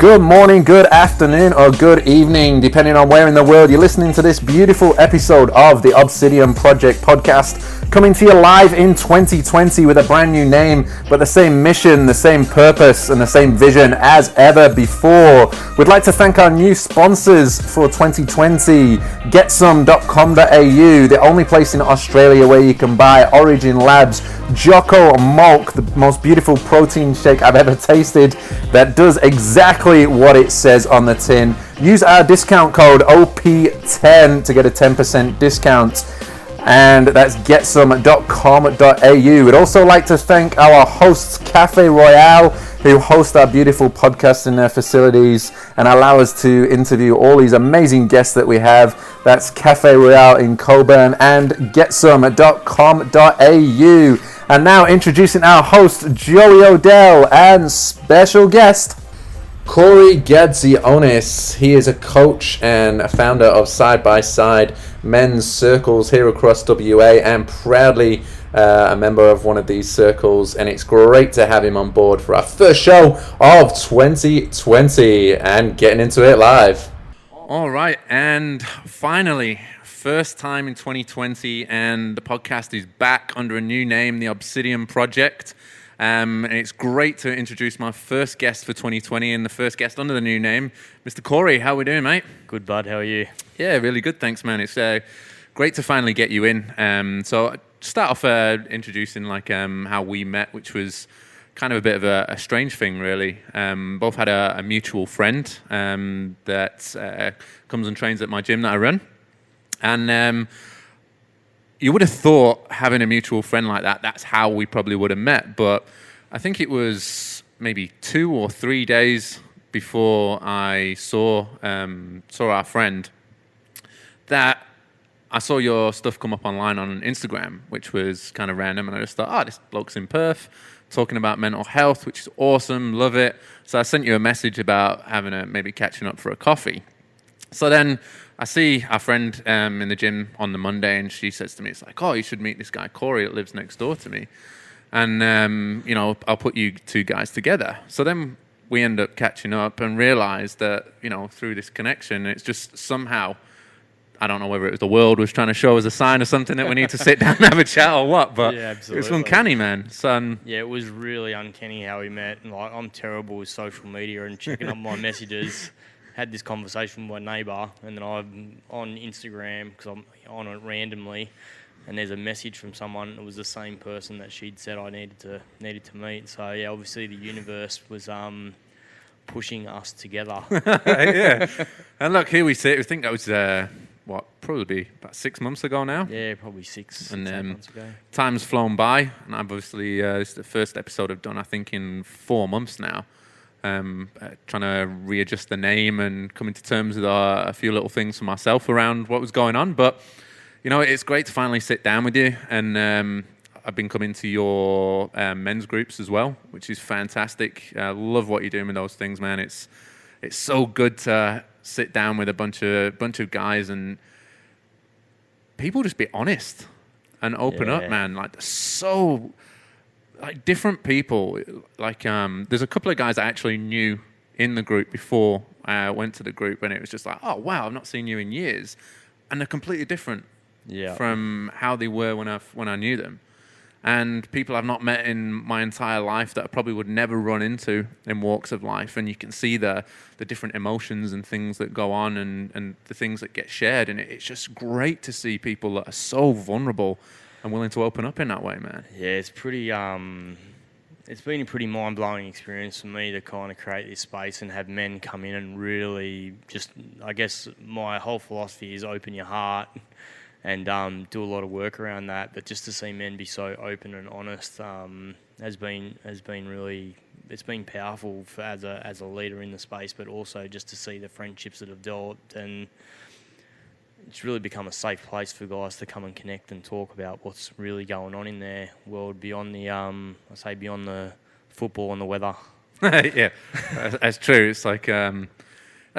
Good morning, good afternoon, or good evening, depending on where in the world you're listening to this beautiful episode of the Obsidian Project podcast, coming to you live in 2020 with a brand new name, but the same mission, the same purpose, and the same vision as ever before. We'd like to thank our new sponsors for 2020, Getsome.com.au, the only place in Australia where you can buy Origin Labs Jocko Malk, the most beautiful protein shake I've ever tasted that does exactly what it says on the tin. Use our discount code OP10 to get a 10% discount, and that's getsome.com.au. We'd also like to thank our hosts, Cafe Royale, who host our beautiful podcast in their facilities and allow us to interview all these amazing guests that we have. That's Cafe Royale in Coburn and getsome.com.au. And now introducing our host, Joey Odell, and special guest, Corey Gadzionis. He is a coach and a founder of Side by Side men's circles here across WA, and proudly a member of one of these circles, and it's great to have him on board for our first show of 2020 and getting into it live. All right, and finally, first time in 2020, and the podcast is back under a new name, the Obsidian Project. And it's great to introduce my first guest for 2020 and the first guest under the new name, Mr. Corey. How are we doing, mate? Good, bud. How are you? Yeah, really good. Thanks, man. It's great to finally get you in. So start off introducing how we met, which was kind of a bit of a strange thing, really. Both had a mutual friend that comes and trains at my gym that I run. And you would have thought, having a mutual friend like that, that's how we probably would have met. But I think it was maybe 2 or 3 days before I saw our friend that I saw your stuff come up online on Instagram, which was kind of random. And I just thought, this bloke's in Perth talking about mental health, which is awesome, love it. So I sent you a message about maybe catching up for a coffee. So then I see our friend in the gym on the Monday, and she says to me, it's like, you should meet this guy, Corey, that lives next door to me. And, I'll put you two guys together. So then we end up catching up and realize that, through this connection, it's just somehow, I don't know whether it was the world was trying to show us a sign or something that we need to sit down and have a chat or what, but yeah, it was uncanny, man. So, yeah, it was really uncanny how we met. And I'm terrible with social media and checking up my messages. Had this conversation with my neighbour, and then I'm on Instagram because I'm on it randomly, and there's a message from someone. It was the same person that she'd said I needed to meet. So yeah, obviously the universe was pushing us together. Yeah, and look, here we sit. I think that was probably about 6 months ago now. Yeah, probably 6 and 7 months ago. Time's flown by, and obviously this is the first episode I've done, I think, in 4 months now. Trying to readjust the name and coming to terms with a few little things for myself around what was going on. But, it's great to finally sit down with you. And I've been coming to your men's groups as well, which is fantastic. I love what you're doing with those things, man. It's so good to sit down with a bunch of guys and people just be honest and open up, man. Different people, there's a couple of guys I actually knew in the group before I went to the group, and it was just like, oh, wow, I've not seen you in years. And they're completely different from how they were when I knew them. And people I've not met in my entire life that I probably would never run into in walks of life. And you can see the different emotions and things that go on and the things that get shared. And it's just great to see people that are so vulnerable and willing to open up in that way, man. Yeah, it's pretty. It's been a pretty mind-blowing experience for me to kind of create this space and have men come in and really just. I guess my whole philosophy is open your heart and do a lot of work around that. But just to see men be so open and honest has been really. It's been powerful as a leader in the space, but also just to see the friendships that have developed, and it's really become a safe place for guys to come and connect and talk about what's really going on in their world beyond the, beyond the football and the weather. Yeah, that's true. It's like, I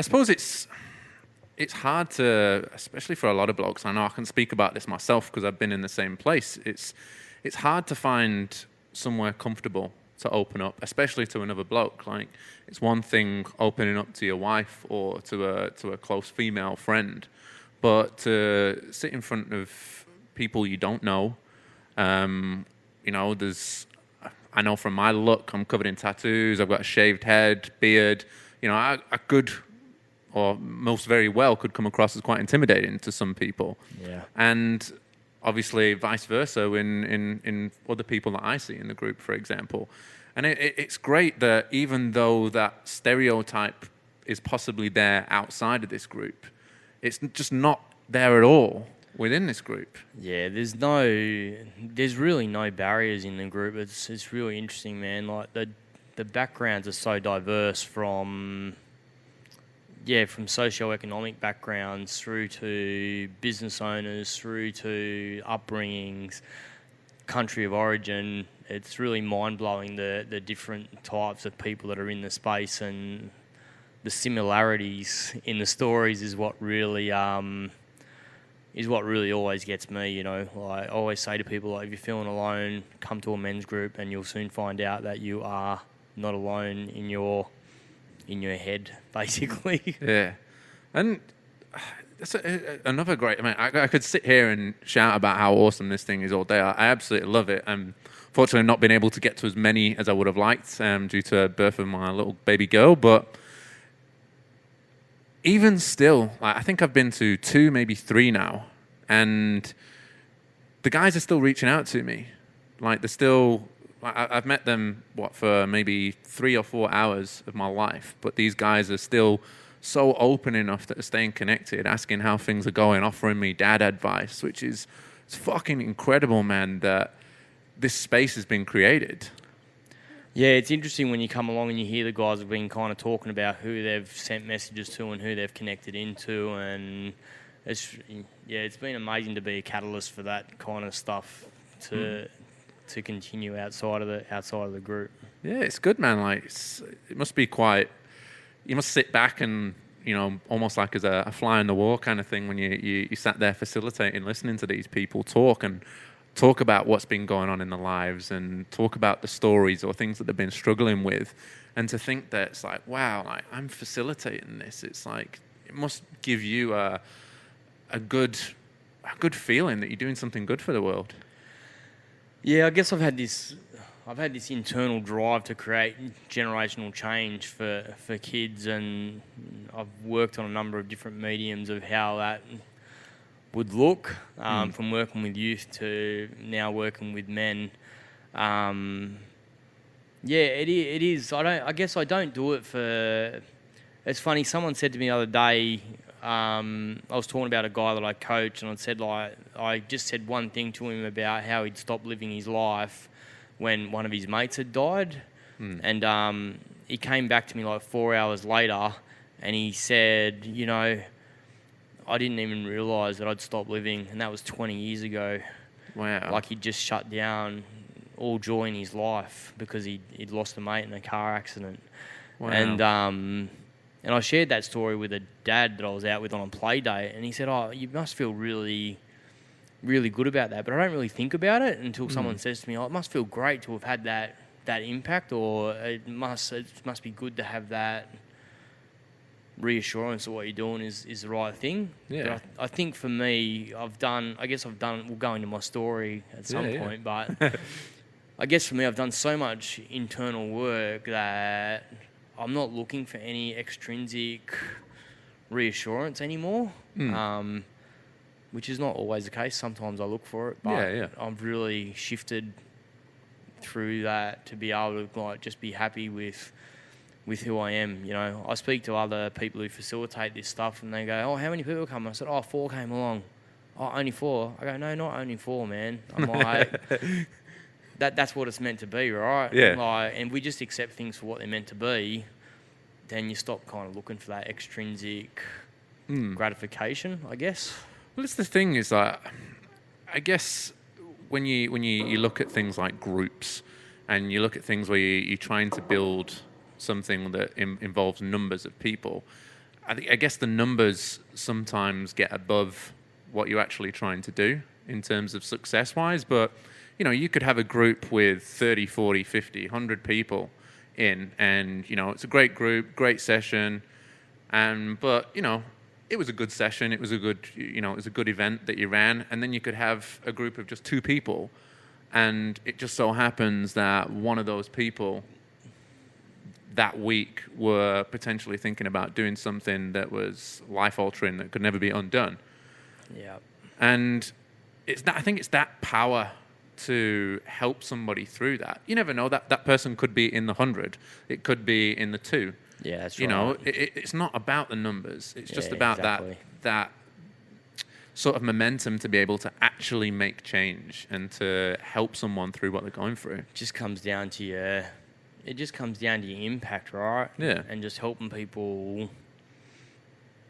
suppose it's hard to, especially for a lot of blokes. I know I can speak about this myself because I've been in the same place. It's hard to find somewhere comfortable to open up, especially to another bloke. Like, it's one thing opening up to your wife or to a close female friend, but to sit in front of people you don't know, I know from my look, I'm covered in tattoos, I've got a shaved head, beard. I could, or most very well, could come across as quite intimidating to some people. Yeah. And obviously vice versa in other people that I see in the group, for example. And it's great that even though that stereotype is possibly there outside of this group, it's just not there at all within this group. Yeah, there's really no barriers in the group. It's really interesting, man. Like the backgrounds are so diverse from socioeconomic backgrounds through to business owners, through to upbringings, country of origin. It's really mind-blowing the different types of people that are in the space, and the similarities in the stories is what really always gets me. Like, I always say to people, like, if you're feeling alone, come to a men's group, and you'll soon find out that you are not alone in your head, basically. Yeah, and that's another great. I could sit here and shout about how awesome this thing is all day. I absolutely love it. Fortunately, I've not been able to get to as many as I would have liked due to the birth of my little baby girl, but even still, I think I've been to 2, maybe 3 now, and the guys are still reaching out to me. Like, they're still... I've met them, for maybe 3 or 4 hours of my life, but these guys are still so open enough that they're staying connected, asking how things are going, offering me dad advice, which is it's fucking incredible, man, that this space has been created. Yeah, it's interesting when you come along and you hear the guys have been kind of talking about who they've sent messages to and who they've connected into, and it's been amazing to be a catalyst for that kind of stuff to continue outside of the group. Yeah, it's good, man. Like, it must be quite. You must sit back and almost like as a fly on the wall kind of thing when you sat there facilitating, listening to these people talk about what's been going on in their lives and talk about the stories or things that they've been struggling with, and to think that it's like, wow, like, I'm facilitating this. It's like, it must give you a good feeling that you're doing something good for the world. Yeah, I guess I've had this internal drive to create generational change for kids, and I've worked on a number of different mediums of how that would look, from working with youth to now working with men. It is. I guess I don't do it for... It's funny, someone said to me the other day, I was talking about a guy that I coach, and I just said one thing to him about how he'd stopped living his life when one of his mates had died. And he came back to me like 4 hours later, and he said, I didn't even realise that I'd stopped living, and that was 20 years ago. Wow. Like, he'd just shut down all joy in his life because he'd lost a mate in a car accident. Wow. And I shared that story with a dad that I was out with on a play day, and he said, "Oh, you must feel really, really good about that." But I don't really think about it until someone says to me, "Oh, it must feel great to have had that impact, or it must be good to have that reassurance that what you're doing is the right thing." Yeah. But I think for me, we'll go into my story at some point, but I guess for me, I've done so much internal work that I'm not looking for any extrinsic reassurance anymore, which is not always the case. Sometimes I look for it, but I've really shifted through that to be able to just be happy with who I am. I speak to other people who facilitate this stuff, and they go, "Oh, how many people come?" I said, "Oh, 4 came along." "Oh, only 4?" I go, "No, not only 4, man." I'm like, that's what it's meant to be, right? Yeah. And we just accept things for what they're meant to be, then you stop kind of looking for that extrinsic gratification, I guess. Well, it's the thing is that I guess when you look at things like groups, and you look at things where you're trying to build something that involves numbers of people, I guess the numbers sometimes get above what you're actually trying to do in terms of success-wise. But you could have a group with 30, 40, 50, 100 people in, and, it's a great group, great session. But it was a good session. It was a good, it was a good event that you ran. And then you could have a group of just 2 people. And it just so happens that one of those people that week were potentially thinking about doing something that was life-altering, that could never be undone. Yeah. And I think it's that power to help somebody through that. You never know, that person could be in the 100. It could be in the 2. Yeah, that's right. It's not about the numbers. It's just about exactly. that sort of momentum to be able to actually make change and to help someone through what they're going through. It just comes down to your impact, right? Yeah. And just helping people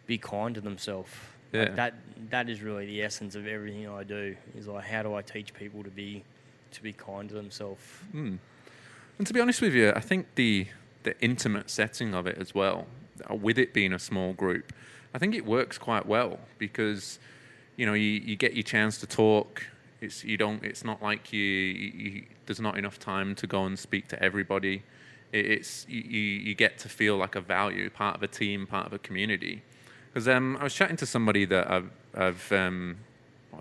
be kind to themselves. Yeah. Like that is really the essence of everything I do. Is like, how do I teach people to be kind to themselves? And to be honest with you, I think the intimate setting of it as well, with it being a small group, I think it works quite well because you get your chance to talk. It's not like there's not enough time to go and speak to everybody. You get to feel like a value, part of a team, part of a community. Because I was chatting to somebody that I've done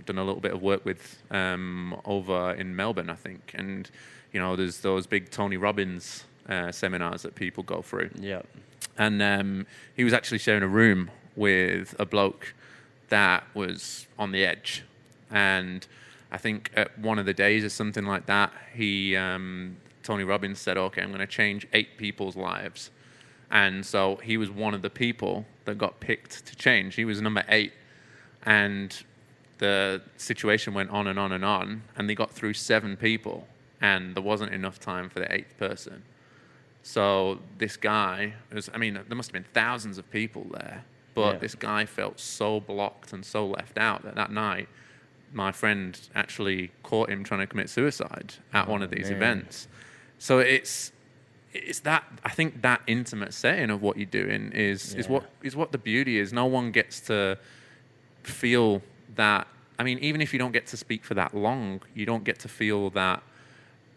a little bit of work with over in Melbourne, I think, and there's those big Tony Robbins seminars that people go through. Yeah. And he was actually sharing a room with a bloke that was on the edge, and I think at one of the days or something like that, Tony Robbins said, "Okay, I'm going to change 8 people's lives." And so he was one of the people that got picked to change. He was number 8. And the situation went on and on and on. And they got through 7 people. And there wasn't enough time for the 8th person. So this guy, there must have been thousands of people there. But this guy felt so blocked and so left out that night, my friend actually caught him trying to commit suicide at one of these events. So it's that, I think that intimate setting of what you're doing is what the beauty is. No one gets to feel that. I mean, even if you don't get to speak for that long, you don't get to feel that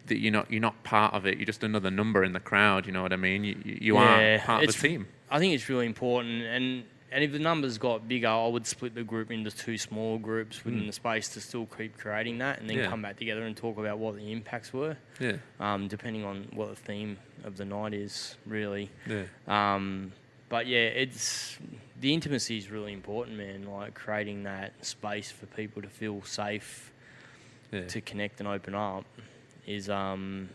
you're not part of it. You're just another number in the crowd. You know what I mean? You are part of the team. I think it's really important, and if the numbers got bigger, I would split the group into 2 small groups within the space to still keep creating that, and then come back together and talk about what the impacts were. Yeah. Depending on what the theme of the night is, really. Yeah. But it's the intimacy is really important, man. Like creating that space for people to feel safe, to connect and open up, is and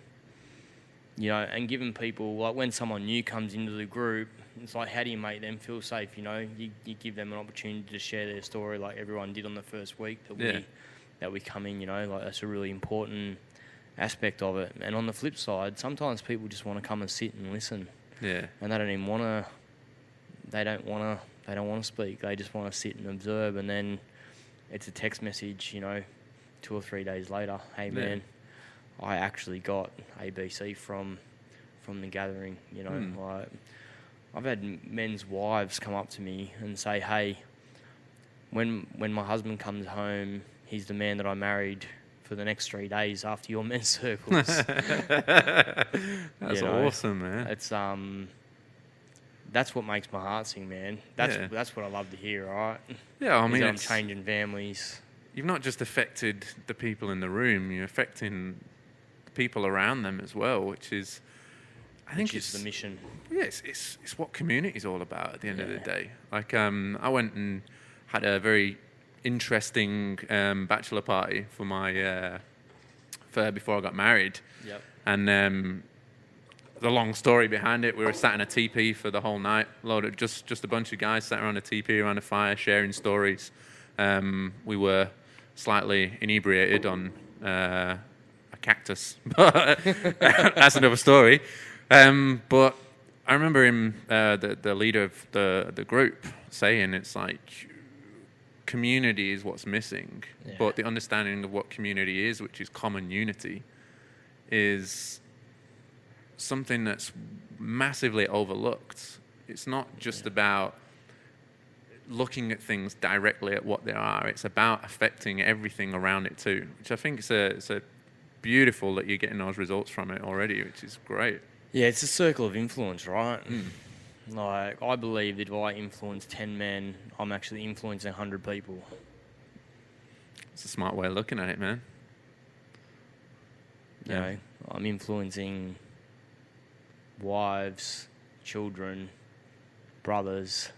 giving people, like when someone new comes into the group, it's like, how do you make them feel safe? You give them an opportunity to share their story, like everyone did on the first week that we come in. Like that's a really important aspect of it. And on the flip side, sometimes people just want to come and sit and listen. Yeah. And they don't even want to. They don't want to speak. They just want to sit and observe. And then it's a text message, 2 or 3 days later. Hey man, I actually got ABC from the gathering. Like I've had men's wives come up to me and say, "Hey, when my husband comes home, he's the man that I married for the next 3 days after your men's circles." That's awesome, man. It's that's what makes my heart sing, man. That's what I love to hear, right? Yeah, I mean, I'm changing families. You've not just affected the people in the room; you're affecting the people around them as well, which is. I think it's the mission. Yeah, it's what community is all about at the end of the day. Like, I went and had a very interesting bachelor party for my before I got married. Yep. And the long story behind it, we were sat in a teepee for the whole night. Just a bunch of guys sat around a teepee around a fire, sharing stories. We were slightly inebriated on a cactus, but that's another story. But I remember him, the leader of the group, saying it's like community is what's missing, but the understanding of what community is, which is common unity, is something that's massively overlooked. It's not just about looking at things directly at what they are. It's about affecting everything around it too, which I think is a beautiful that you're getting those results from it already, which is great. Yeah, it's a circle of influence, right? Like, I believe that if I influence 10 men, I'm actually influencing 100 people. It's a smart way of looking at it, man. You know, I'm influencing wives, children, brothers,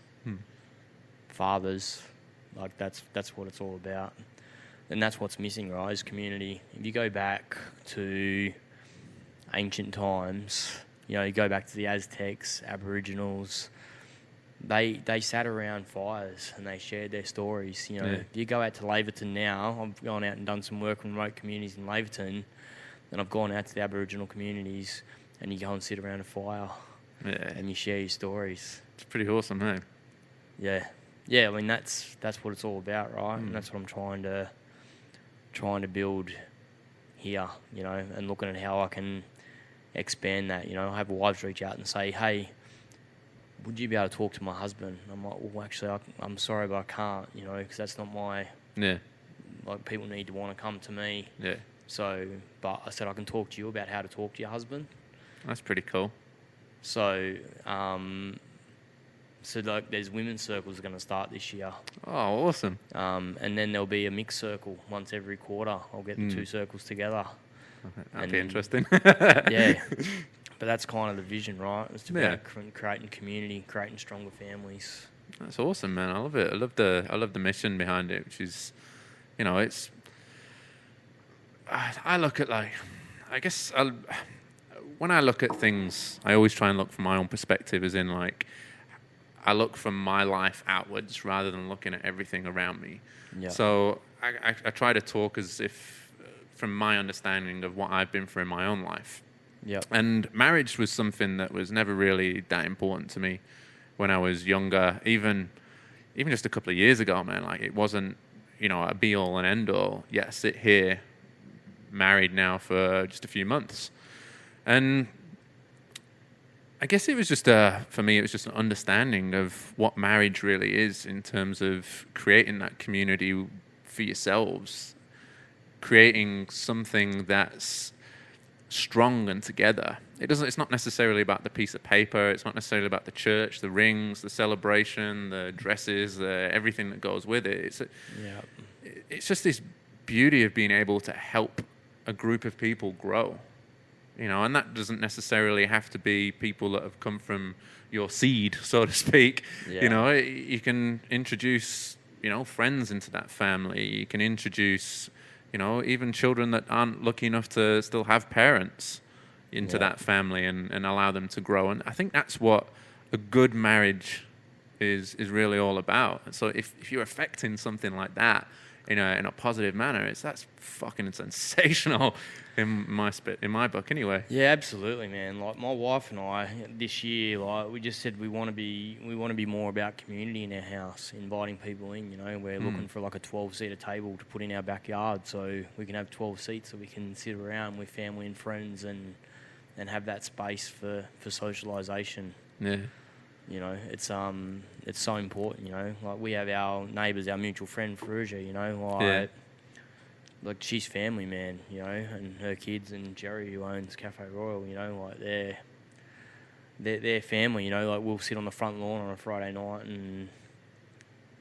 fathers. Like, that's what it's all about. And that's what's missing, right, is community. If you go back to ancient times, you know, you go back to the Aztecs, Aboriginals, they sat around fires and they shared their stories. You know, if you go out to Laverton now, I've gone out and done some work in remote communities in Laverton, and I've gone out to the Aboriginal communities, and you go and sit around a fire and you share your stories. It's pretty awesome, hey? Yeah. I mean, that's what it's all about, right? And that's what I'm trying to build here, you know, and looking at how I can expand that. You know, I have wives reach out and say, hey, would you be able to talk to my husband? I'm like, well, actually, I'm sorry, but I can't, you know, because that's not my... Yeah. Like, people need to want to come to me. Yeah. So, but I said I can talk to you about how to talk to your husband. That's pretty cool. So, like, there's women's circles going to start this year. Oh, awesome. And then there'll be a mixed circle once every quarter. I'll get the two circles together. That'd be interesting. Yeah. But that's kind of the vision, right? It's about creating community, creating stronger families. That's awesome, man. I love it. I love the mission behind it, which is, you know, it's... I look at, like... I guess when I look at things, I always try and look from my own perspective, as in, like... I look from my life outwards rather than looking at everything around me. Yeah. So I try to talk as if from my understanding of what I've been through in my own life. Yeah. And marriage was something that was never really that important to me when I was younger. Even just a couple of years ago, man, like it wasn't, you know, a be all and end all. Yeah, sit here, married now for just a few months. And I guess it was just for me, it was just an understanding of what marriage really is in terms of creating that community for yourselves, creating something that's strong and together. It's not necessarily about the piece of paper. It's not necessarily about the church, the rings, the celebration, the dresses, everything that goes with it. It's just this beauty of being able to help a group of people grow. You know, and that doesn't necessarily have to be people that have come from your seed, so to speak. Yeah. You know, you can introduce, you know, friends into that family. You can introduce, you know, even children that aren't lucky enough to still have parents into that family and allow them to grow. And I think that's what a good marriage is really all about. So if you're affecting something like that in a positive manner, that's fucking sensational in my book anyway. Yeah, absolutely, man. Like my wife and I this year, like we just said we want to be more about community in our house, inviting people in. You know, we're looking for like a 12-seater table to put in our backyard, so we can have 12 seats so we can sit around with family and friends and have that space for socialisation. Yeah. You know, it's so important. You know, like we have our neighbours, our mutual friend Ferrugia. You know, like she's family, man. You know, and her kids and Jerry, who owns Cafe Royal. You know, like they're family. You know, like we'll sit on the front lawn on a Friday night and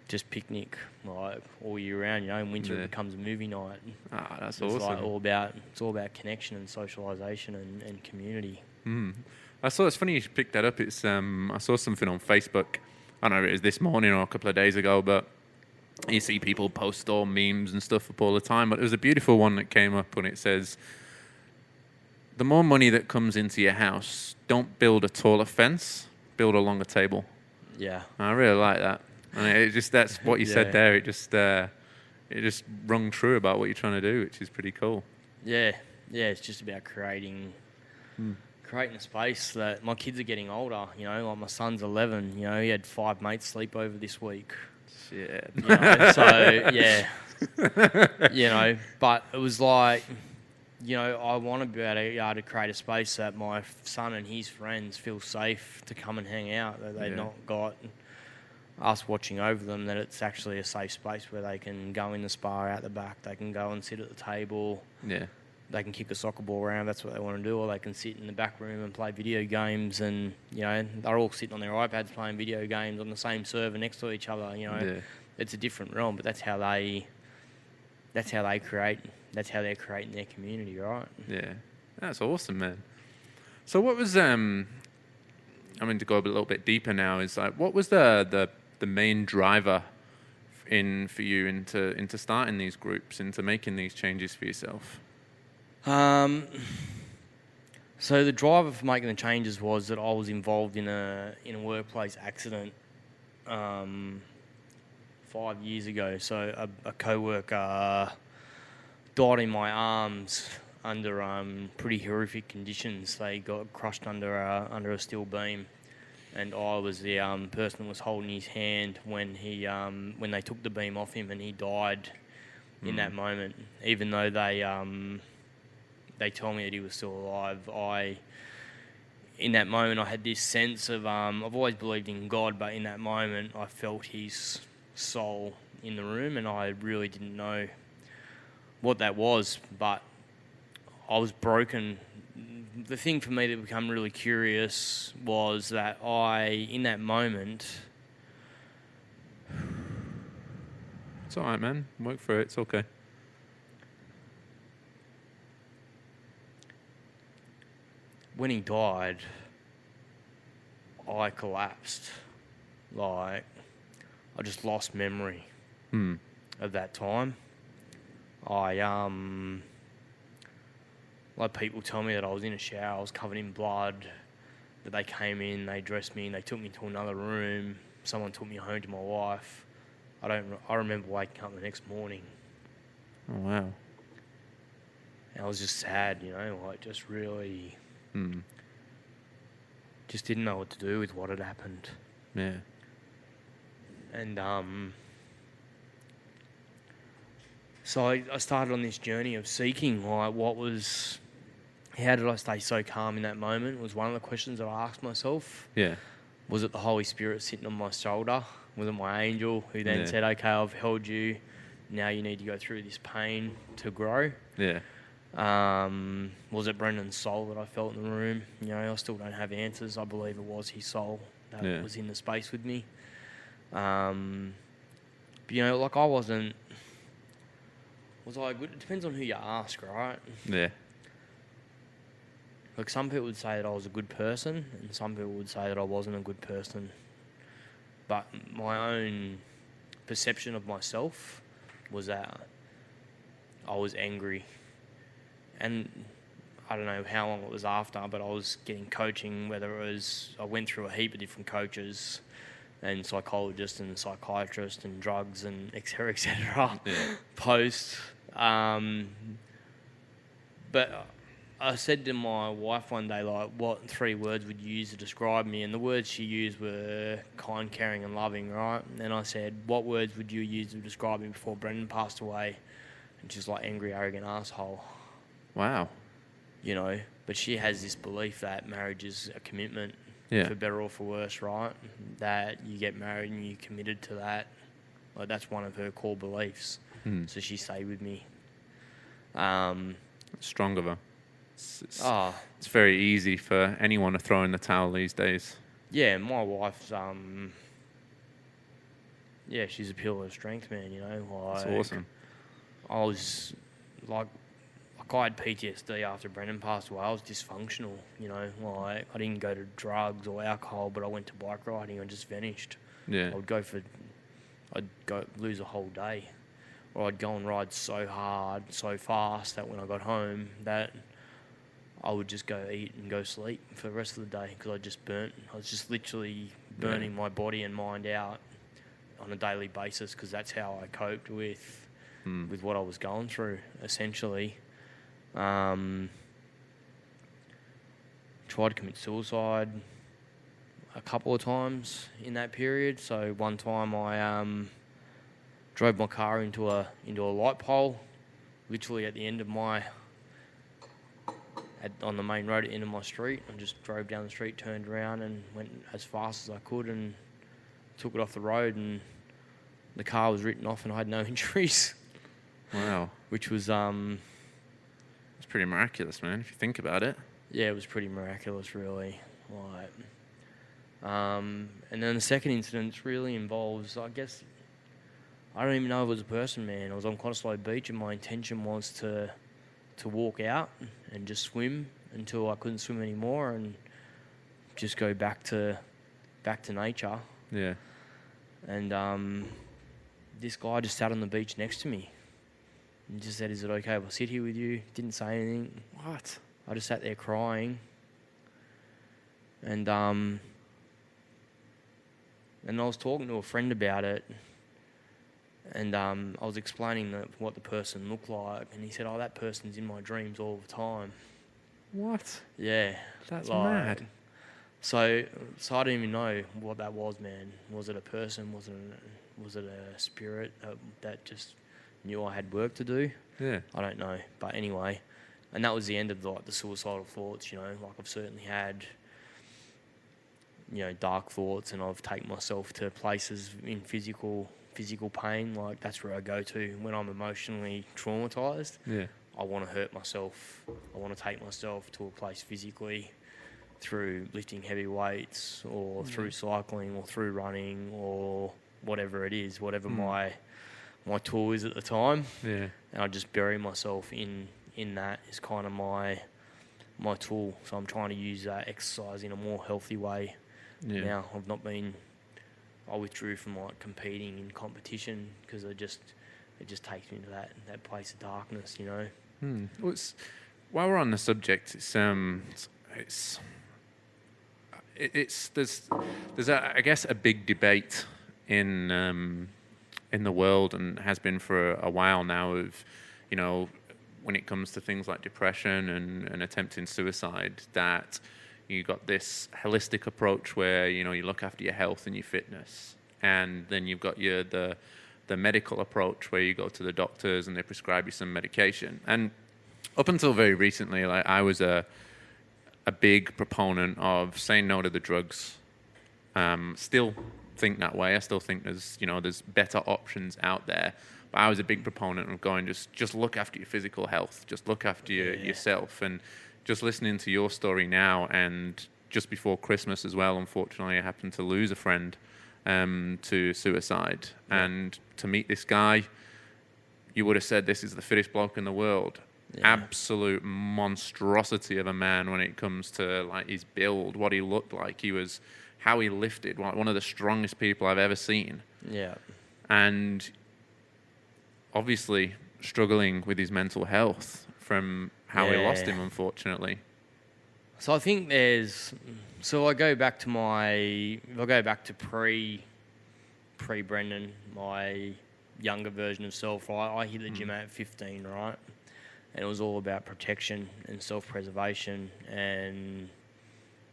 just picnic like all year round. You know, in winter it becomes a movie night. Ah, that's awesome. Like it's all about connection and socialisation and community. I saw it's funny you picked that up. It's I saw something on Facebook. I don't know if it was this morning or a couple of days ago, but you see people post all memes and stuff up all the time. But there was a beautiful one that came up and it says, "The more money that comes into your house, don't build a taller fence, build a longer table." Yeah, I really like that. And that's what you said there. It just rung true about what you're trying to do, which is pretty cool. Yeah. It's just about creating a space that my kids are getting older. You know, like my son's 11. You know, he had 5 mates sleep over this week. Shit. You know, so yeah, you know, but it was like, you know, I want to be able to create a space that my son and his friends feel safe to come and hang out. That they've not got us watching over them. That it's actually a safe space where they can go in the spa out the back. They can go and sit at the table. Yeah. they can kick a soccer ball around, that's what they want to do, or they can sit in the back room and play video games, and, you know, they're all sitting on their iPads playing video games on the same server next to each other, you know. Yeah. It's a different realm, but that's how they create, that's how they're creating their community, right? Yeah. That's awesome, man. So what was, I mean, to go a little bit deeper now, is like, what was the main driver for you into starting these groups, into making these changes for yourself? So the driver for making the changes was that I was involved in a workplace accident 5 years ago. So a co-worker died in my arms under pretty horrific conditions. They got crushed under a steel beam, and I was the person that was holding his hand when they took the beam off him, and he died in that moment. Even though they told me that he was still alive, in that moment I had this sense of I've always believed in God, but in that moment I felt his soul in the room, and I really didn't know what that was, but I was broken. The thing for me that became really curious was that in that moment... It's all right, man. Work through it. It's okay. When he died, I collapsed. Like, I just lost memory of that time. Like, people tell me that I was in a shower, I was covered in blood, that they came in, they dressed me, and they took me to another room. Someone took me home to my wife. I remember waking up the next morning. Oh, wow. And I was just sad, you know, like, just really... Just didn't know what to do with what had happened. Yeah. And so I started on this journey of seeking, like, how did I stay so calm in that moment? Was one of the questions that I asked myself. Yeah. Was it the Holy Spirit sitting on my shoulder? Was it my angel who then said, okay, I've held you, now you need to go through this pain to grow? Yeah. Was it Brendan's soul that I felt in the room? You know, I still don't have answers. I believe it was his soul that was in the space with me. But, you know, like, was I good? It depends on who you ask, right? Yeah. Like, some people would say that I was a good person, and some people would say that I wasn't a good person. But my own perception of myself was that I was angry. And I don't know how long it was after, but I was getting coaching, whether it was... I went through a heap of different coaches and psychologists and psychiatrists and drugs and et cetera, post. But I said to my wife one day, like, what 3 words would you use to describe me? And the words she used were kind, caring and loving, right? And I said, what words would you use to describe me before Brendan passed away? And she's like, angry, arrogant asshole. Wow. You know, but she has this belief that marriage is a commitment, for better or for worse, right? That you get married and you're committed to that. Like, that's one of her core beliefs. So she stayed with me. Strong of her. It's very easy for anyone to throw in the towel these days. Yeah, my wife's she's a pillar of strength, man. You know, like, that's awesome. I was like I had PTSD after Brendan passed away. I was dysfunctional. You know, like, I didn't go to drugs or alcohol, but I went to bike riding and just vanished. Yeah, I'd go lose a whole day, or I'd go and ride so hard, so fast that when I got home, that I would just go eat and go sleep for the rest of the day because I was just literally burning my body and mind out on a daily basis because that's how I coped with what I was going through, essentially. Tried to commit suicide a couple of times in that period. So one time I drove my car into a light pole, literally at the end of on the main road at the end of my street. I just drove down the street, turned around and went as fast as I could and took it off the road, and the car was written off and I had no injuries. Wow. Which was It's pretty miraculous, man, if you think about it. Yeah, it was pretty miraculous, really. And then the second incident really involves, I guess, I don't even know if it was a person, man. I was on Cottesloe Beach, and my intention was to walk out and just swim until I couldn't swim anymore, and just go back to nature. Yeah. And this guy just sat on the beach next to me and just said, "Is it okay if I sit here with you?" Didn't say anything. What? I just sat there crying. And I was talking to a friend about it, and I was explaining what the person looked like, and he said, "Oh, that person's in my dreams all the time." What? Yeah. That's mad. So I didn't even know what that was, man. Was it a person? Was it a spirit that just knew I had work to do? Yeah. I don't know. But anyway, and that was the end of the suicidal thoughts, Like I've certainly had, dark thoughts, and I've taken myself to places in physical pain. Like that's where I go to when I'm emotionally traumatized. Yeah. I want to hurt myself. I want to take myself to a place physically through lifting heavy weights or through cycling or through running or whatever it is, whatever my tool is at the time. Yeah. And I just bury myself in that is kind of my tool. So I'm trying to use that exercise in a more healthy way. Yeah. Now I withdrew from competing in competition because it just takes me to that place of darkness, Well, while we're on the subject, there's I guess a big debate in the world, and has been for a while now, of when it comes to things like depression and attempting suicide, that you got this holistic approach where you look after your health and your fitness, and then you've got the medical approach where you go to the doctors and they prescribe you some medication. And up until very recently, I was a big proponent of saying no to the drugs. Still think that way. I still think there's better options out there. But I was a big proponent of going, just look after your physical health. Just look after yourself. And just listening to your story now, and just before Christmas as well, unfortunately, I happened to lose a friend to suicide. Yeah. And to meet this guy, you would have said this is the fittest bloke in the world. Yeah. Absolute monstrosity of a man when it comes to his build, what he looked like. How he lifted, one of the strongest people I've ever seen. Yeah. And obviously struggling with his mental health from how we lost him, unfortunately. So I think I go back to pre-Brendan, my younger version of self. I hit the gym at 15, right? And it was all about protection and self-preservation, and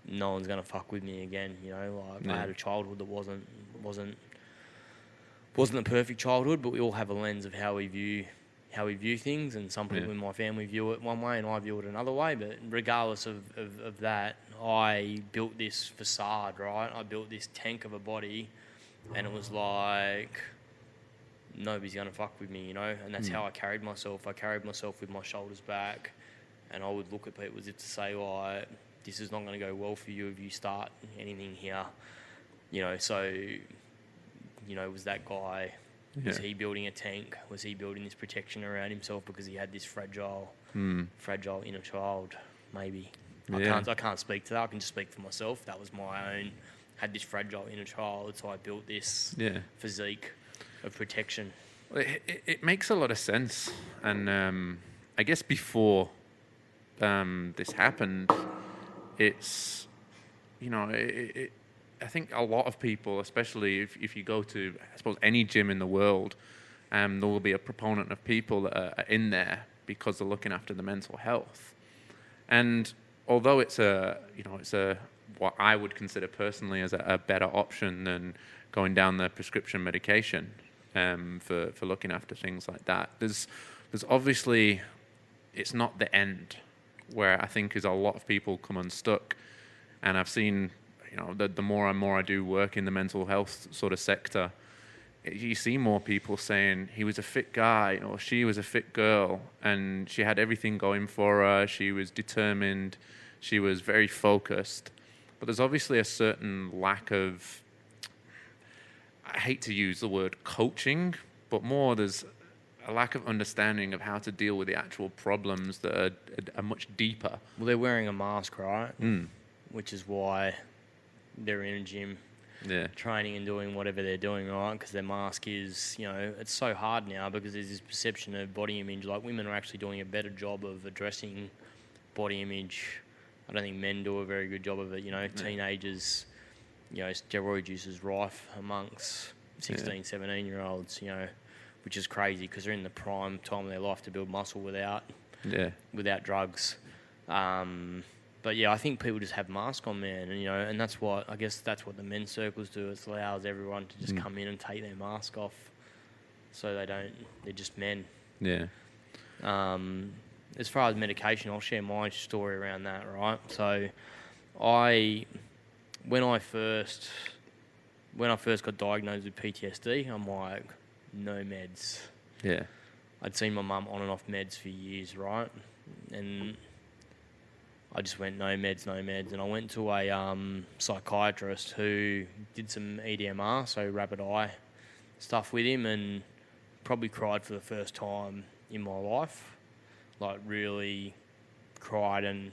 no one's going to fuck with me again, I had a childhood that wasn't a perfect childhood, but we all have a lens of how we view things, and some people in my family view it one way and I view it another way. But regardless of that, I built this facade, right? I built this tank of a body, and it was like nobody's going to fuck with me, and that's how I carried myself. I carried myself with my shoulders back, and I would look at people as if to say, this is not going to go well for you if you start anything here, so was that guy, was he building a tank? Was he building this protection around himself because he had this fragile inner child? Maybe. I can't speak to that. I can just speak for myself. That was my own, had this fragile inner child, so I built this physique of protection. Well, it makes a lot of sense. And I guess before this happened, it's, I think a lot of people, especially if you go to, I suppose, any gym in the world, there will be a proponent of people that are in there because they're looking after the mental health. And although it's what I would consider personally as a better option than going down the prescription medication for looking after things like that, there's obviously, it's not the end, where I think is a lot of people come unstuck. And I've seen, the more and more I do work in the mental health sort of sector, you see more people saying he was a fit guy or she was a fit girl and she had everything going for her. She was determined. She was very focused. But there's obviously a certain lack of, I hate to use the word coaching, but more there's a lack of understanding of how to deal with the actual problems that are much deeper. Well, they're wearing a mask, right? Which is why they're in a gym. Yeah. Training and doing whatever they're doing, right? Because their mask is, it's so hard now because there's this perception of body image. Like, women are actually doing a better job of addressing body image. I don't think men do a very good job of it. Teenagers, steroid use is rife amongst 16, 17-year-olds, which is crazy because they're in the prime time of their life to build muscle without drugs. But yeah, I think people just have masks on, man, and that's what the men's circles do. It allows everyone to just come in and take their mask off, so they're just men. Yeah. As far as medication, I'll share my story around that, right? So, when I first got diagnosed with PTSD, I'm like, no meds. Yeah. I'd seen my mum on and off meds for years, right? And I just went, no meds. And I went to a psychiatrist who did some EDMR, so rapid eye stuff with him, and probably cried for the first time in my life. Like, really cried and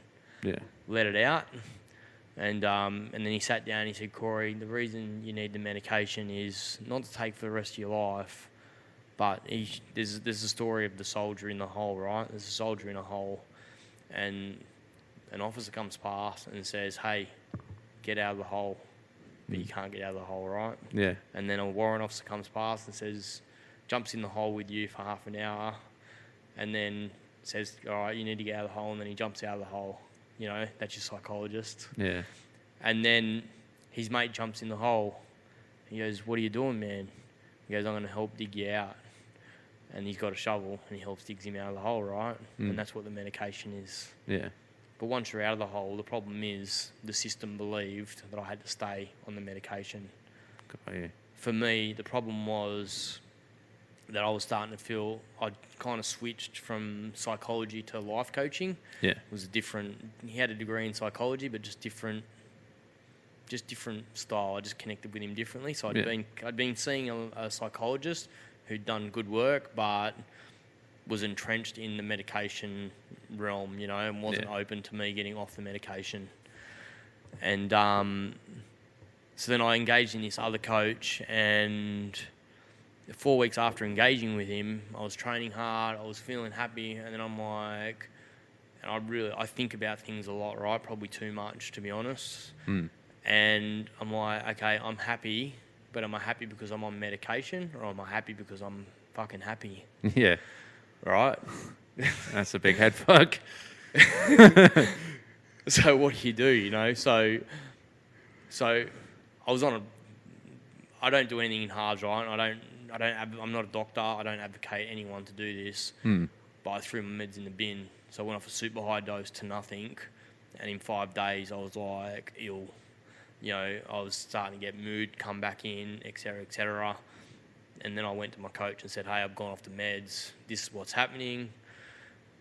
let it out. And then he sat down and he said, Corey, the reason you need the medication is not to take for the rest of your life, but there's a story of the soldier in the hole, right? There's a soldier in a hole, and an officer comes past and says, hey, get out of the hole. But you can't get out of the hole, right? Yeah. And then a warrant officer comes past and says, jumps in the hole with you for half an hour, and then says, all right, you need to get out of the hole, and then he jumps out of the hole. That's your psychologist. Yeah. And then his mate jumps in the hole. He goes, what are you doing, man? He goes, I'm going to help dig you out. And he's got a shovel, and he helps digs him out of the hole, right? And that's what the medication is. Yeah. But once you're out of the hole, the problem is the system believed that I had to stay on the medication. For me, the problem was that I was starting to feel I'd kind of switched from psychology to life coaching. Yeah. It was he had a degree in psychology, but just different style. I just connected with him differently. So I'd been seeing a psychologist who'd done good work, but was entrenched in the medication realm, and wasn't open to me getting off the medication. And so then I engaged in this other coach, and 4 weeks after engaging with him, I was training hard, I was feeling happy, and then I'm like, and I think about things a lot, right? Probably too much, to be honest. And I'm like, okay, I'm happy, but am I happy because I'm on medication, or am I happy because I'm fucking happy? Yeah. Right? That's a big head fuck. So what do you do, So I was I don't do anything in halves, right? I'm not a doctor. I don't advocate anyone to do this. But I threw my meds in the bin. So I went off a super high dose to nothing. And in 5 days, I was like ill. I was starting to get mood come back in, et cetera, et cetera. And then I went to my coach and said, hey, I've gone off the meds. This is what's happening.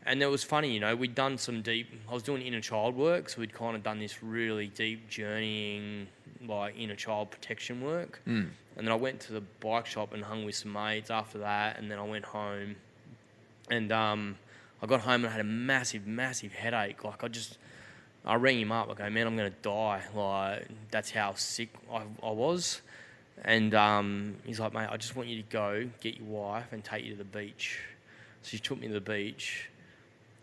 And it was funny, we'd done some I was doing inner child work. So we'd kind of done this really deep journeying, like inner child protection work. And then I went to the bike shop and hung with some mates after that. And then I went home. And I got home and I had a massive, massive headache. Like, I rang him up. I go, man, I'm going to die. Like, that's how sick I was. And he's like, mate, I just want you to go get your wife and take you to the beach. So he took me to the beach,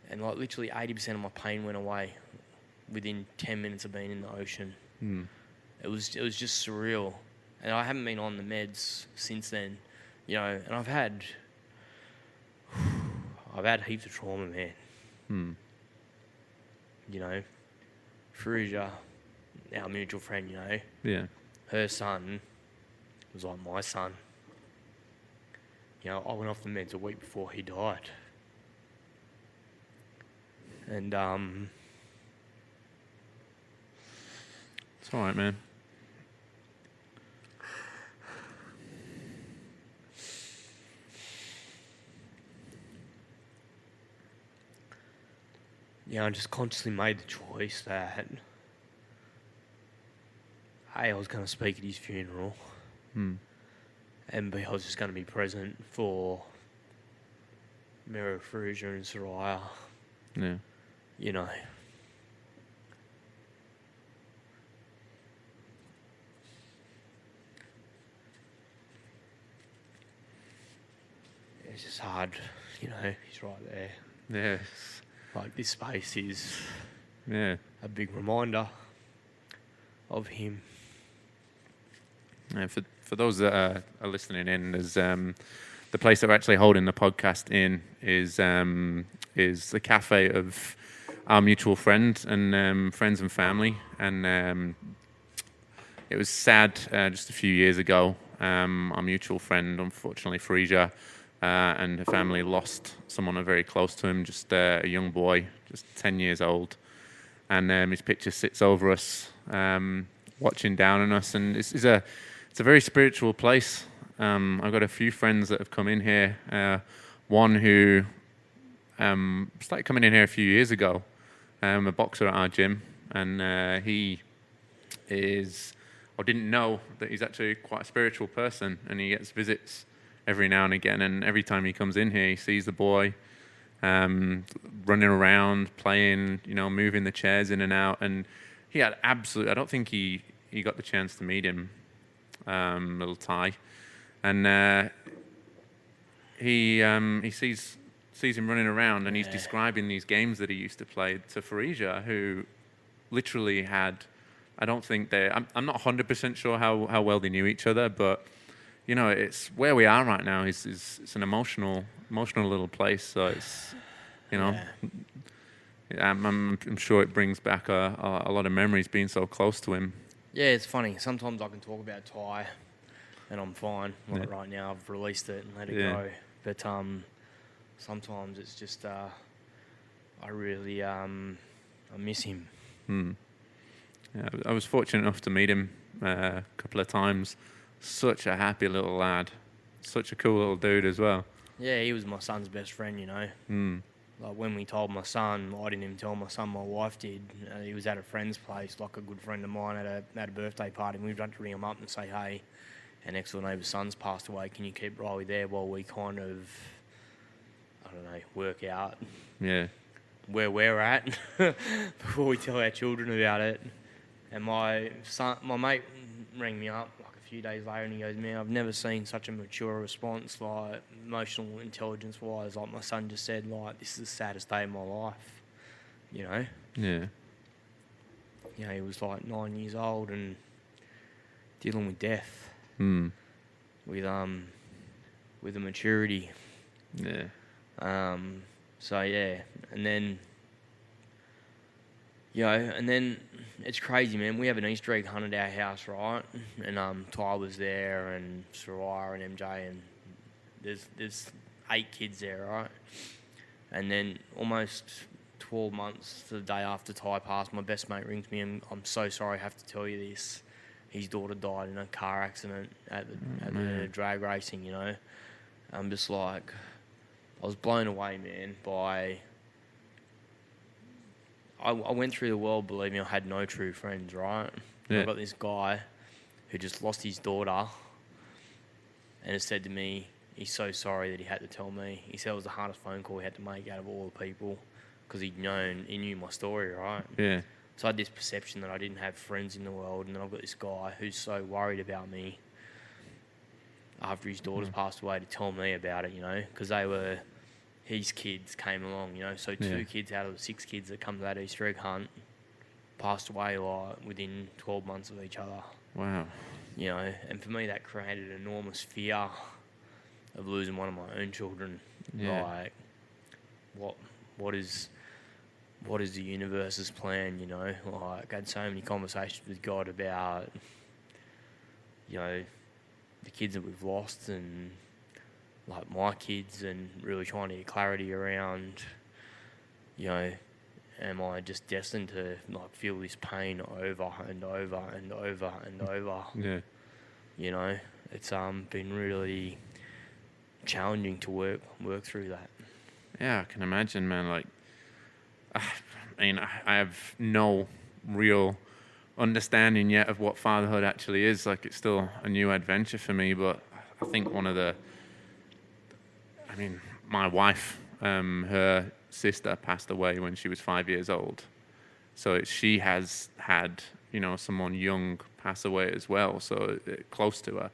and like literally 80% of my pain went away within 10 minutes of being in the ocean. It was just surreal. And I haven't been on the meds since then, and I've had heaps of trauma, man. Ferrugia, our mutual friend, Yeah. her son was like my son. I went off the meds a week before he died. And it's all right, man. I just consciously made the choice that, A, I was going to speak at his funeral, and B, I was just going to be present for Mira, Faruja and Soraya. Yeah. You know. It's just hard, he's right there. Yeah. Like, this space is Yeah. a big reminder of him. Yeah, for those that are listening in, there's the place that we're actually holding the podcast in is the cafe of our mutual friend and friends and family, and it was sad just a few years ago. Our mutual friend, unfortunately, Frisia, and her family lost someone very close to him, just a young boy, just 10 years old, and his picture sits over us, watching down on us, and it's a very spiritual place. I've got a few friends that have come in here. One who started coming in here a few years ago, a boxer at our gym, and he is, I didn't know that he's actually quite a spiritual person, and he gets visits every now and again, and every time he comes in here, he sees the boy running around, playing, moving the chairs in and out, and he had I don't think he got the chance to meet him, little Ty, and he sees him running around, and he's describing these games that he used to play to Farija, who literally had, I don't think I'm not 100% sure how well they knew each other, but it's where we are right now. It's an emotional little place. So it's, I'm sure it brings back a lot of memories being so close to him. Yeah, it's funny. Sometimes I can talk about Ty, and I'm fine. Like right now, I've released it and let it go. But sometimes it's just I really I miss him. Yeah, I was fortunate enough to meet him a couple of times. Such a happy little lad. Such a cool little dude as well. Yeah, he was my son's best friend, Like, when we told my son, I didn't even tell my son, my wife did. He was at a friend's place, like a good friend of mine, at a birthday party, and we had to ring him up and say, hey, our next door neighbour's son's passed away. Can you keep Riley there while we kind of, work out where we're at before we tell our children about it. And my mate rang me up like a few days later, and he goes, man, I've never seen such a mature response, like emotional intelligence wise. Like, my son just said, like, this is the saddest day of my life, Yeah. He was like 9 years old and dealing with death with a maturity. Yeah. And then and then it's crazy, man. We have an Easter egg hunt at our house, right? And Ty was there, and Soraya and MJ, and there's 8 kids there, right? And then almost 12 months to the day after Ty passed, my best mate rings me, and I'm so sorry I have to tell you this. His daughter died in a car accident at the drag racing, I'm just like, I was blown away, man, by... I went through the world, believe me, I had no true friends, right? Yeah. I got this guy who just lost his daughter and has said to me, he's so sorry that he had to tell me. He said it was the hardest phone call he had to make out of all the people because he knew my story, right? Yeah. So I had this perception that I didn't have friends in the world, and then I've got this guy who's so worried about me after his daughter's passed away to tell me about it, because his kids came along, so 2 kids out of the 6 kids that come to that Easter egg hunt passed away like within 12 months of each other. Wow. And for me that created an enormous fear of losing one of my own children. Yeah. Like, what is the universe's plan, Like, I had so many conversations with God about, the kids that we've lost and like my kids, and really trying to get clarity around, am I just destined to like feel this pain over and over and over and over? Yeah. It's been really challenging to work through that. Yeah, I can imagine, man. Like, mean, I have no real understanding yet of what fatherhood actually is. Like, it's still a new adventure for me, but I think my wife, her sister passed away when she was 5 years old. So she has had, someone young pass away as well, so close to her.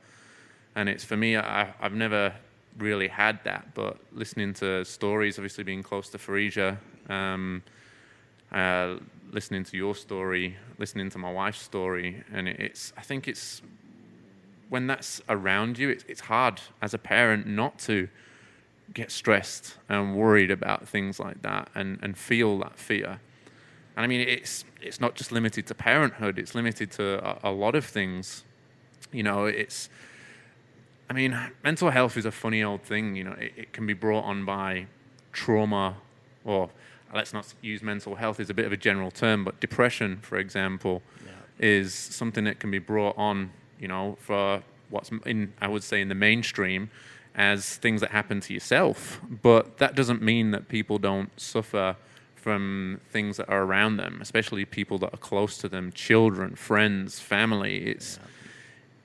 And it's, for me, I've never really had that, but listening to stories, obviously being close to Farija, listening to your story, listening to my wife's story, and I think it's when that's around you, it's hard as a parent not to get stressed and worried about things like that and feel that fear. And I mean, it's not just limited to parenthood, it's limited to a lot of things. Mental health is a funny old thing. It can be brought on by trauma, or let's not use mental health as a bit of a general term, but depression, for example, is something that can be brought on, for what's I would say in the mainstream as things that happen to yourself. But that doesn't mean that people don't suffer from things that are around them, especially people that are close to them, children, friends, family.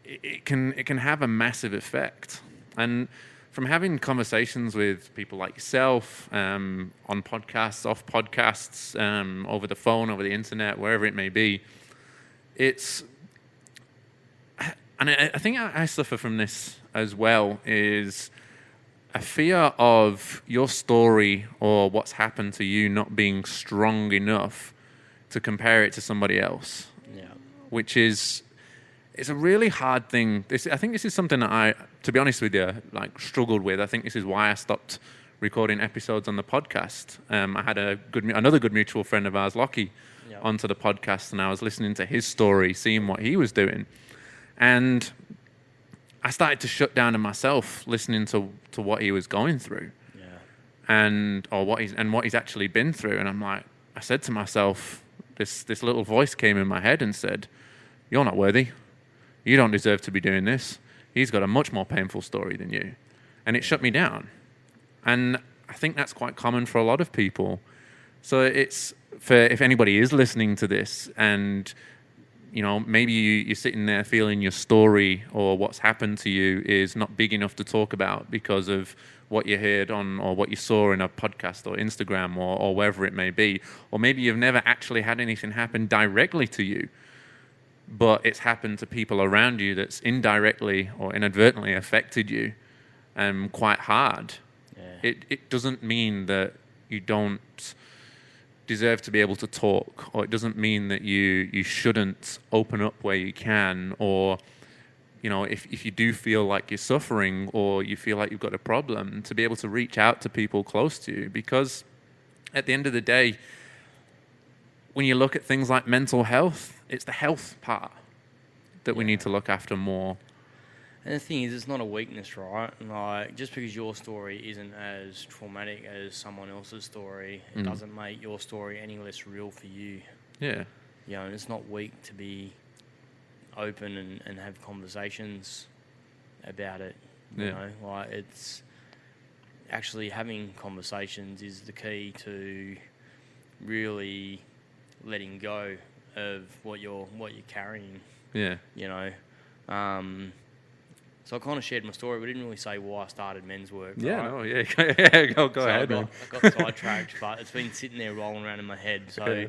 It can have a massive effect. And from having conversations with people like yourself, on podcasts, off podcasts, over the phone, over the internet, wherever it may be, I think I suffer from this as well, is a fear of your story or what's happened to you not being strong enough to compare it to somebody else. Yeah. Which is, it's a really hard thing. I think this is something that I, to be honest with you, struggled with. I think this is why I stopped recording episodes on the podcast. I had another good mutual friend of ours, Lockie, onto the podcast, and I was listening to his story, seeing what he was doing. And I started to shut down to myself listening to what he was going through. Yeah. And what he's actually been through. And I said to myself, this little voice came in my head and said, "You're not worthy. You don't deserve to be doing this. He's got a much more painful story than you." And it shut me down. And I think that's quite common for a lot of people. So it's, if anybody is listening to this and, maybe you're sitting there feeling your story or what's happened to you is not big enough to talk about because of what you heard on or what you saw in a podcast or Instagram or wherever it may be. Or maybe you've never actually had anything happen directly to you, but it's happened to people around you that's indirectly or inadvertently affected you quite hard. Yeah. It doesn't mean that you don't deserve to be able to talk, or it doesn't mean that you shouldn't open up where you can, or if you do feel like you're suffering or you feel like you've got a problem, to be able to reach out to people close to you. Because at the end of the day, when you look at things like mental health, it's the health part that we need to look after more. And the thing is, it's not a weakness, right? Just because your story isn't as traumatic as someone else's story, it doesn't make your story any less real for you. Yeah. And it's not weak to be open and have conversations about it. You know, it's actually having conversations is the key to really letting go of what you're carrying. Yeah. So I kind of shared my story. We didn't really say why I started men's work. Yeah, right? no, yeah. Go ahead, man. I got sidetracked, but it's been sitting there rolling around in my head. So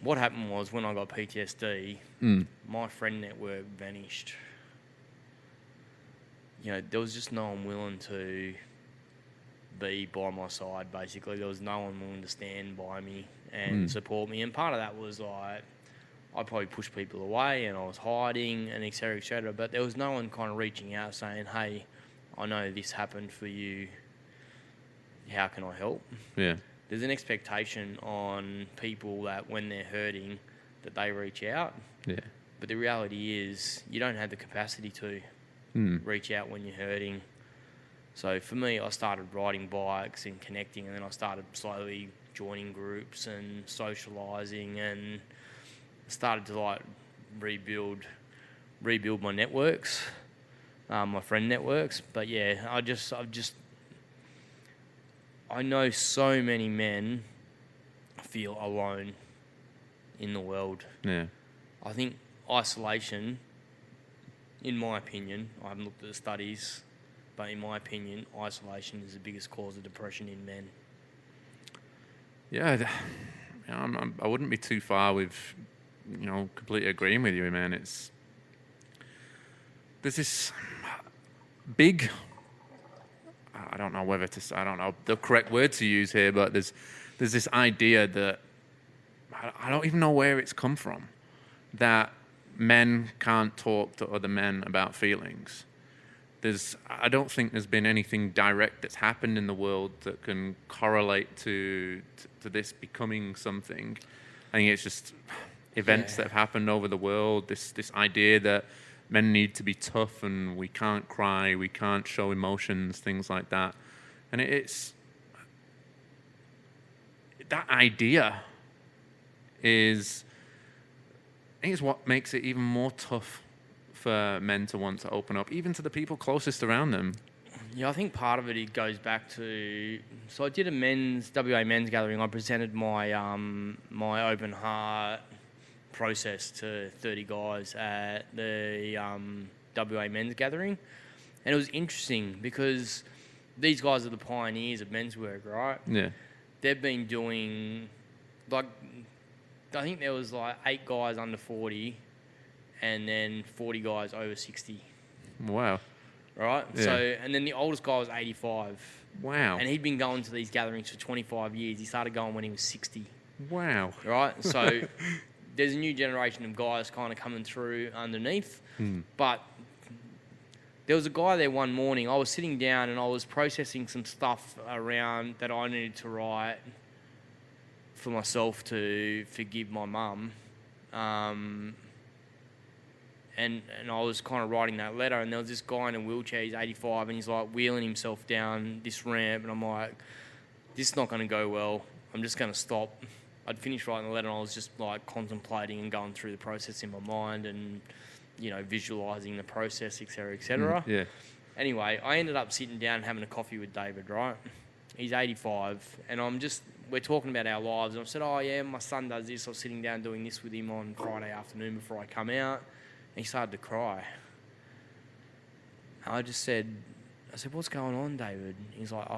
what happened was, when I got PTSD, my friend network vanished. There was just no one willing to be by my side, basically. There was no one willing to stand by me and support me. And part of that was I probably pushed people away and I was hiding and et cetera, but there was no one kind of reaching out saying, "Hey, I know this happened for you. How can I help?" Yeah. There's an expectation on people that when they're hurting, that they reach out. Yeah. But the reality is, you don't have the capacity to reach out when you're hurting. So for me, I started riding bikes and connecting, and then I started slowly joining groups and socialising, and started to rebuild my networks, my friend networks. But yeah, I know so many men feel alone in the world. Yeah. I think isolation, in my opinion, I haven't looked at the studies, but in my opinion, isolation is the biggest cause of depression in men. Yeah, I wouldn't be too far with, completely agreeing with you, man. There's this big, I don't know the correct word to use here, but there's this idea that I don't even know where it's come from, that men can't talk to other men about feelings. I don't think there's been anything direct that's happened in the world that can correlate to this becoming something. I think it's just events that have happened over the world, this idea that men need to be tough and we can't cry, we can't show emotions, things like that. And it's that idea is, I think, it's what makes it even more tough for men to want to open up, even to the people closest around them. Yeah, I think part of it goes back to... So I did a WA men's gathering. I presented my my open heart process to 30 guys at the WA men's gathering. And it was interesting because these guys are the pioneers of men's work, right? Yeah. They've been doing... I think there was 8 guys under 40 and then 40 guys over 60. Wow. Right? Yeah. So, and then the oldest guy was 85. Wow. And he'd been going to these gatherings for 25 years. He started going when he was 60. Wow. Right? So there's a new generation of guys kind of coming through underneath. But there was a guy there one morning. I was sitting down and I was processing some stuff around that I needed to write for myself to forgive my mum. And I was kind of writing that letter, and there was this guy in a wheelchair, he's 85, and he's wheeling himself down this ramp, and I'm like, this is not going to go well. I'm just going to stop. I'd finished writing the letter, and I was just contemplating and going through the process in my mind and, visualising the process, etc., etc. Yeah. Anyway, I ended up sitting down and having a coffee with David, right? He's 85, and we're talking about our lives, and I said, oh yeah, my son does this. I was sitting down doing this with him on Friday afternoon before I come out. And he started to cry. I said, what's going on, David? He's like,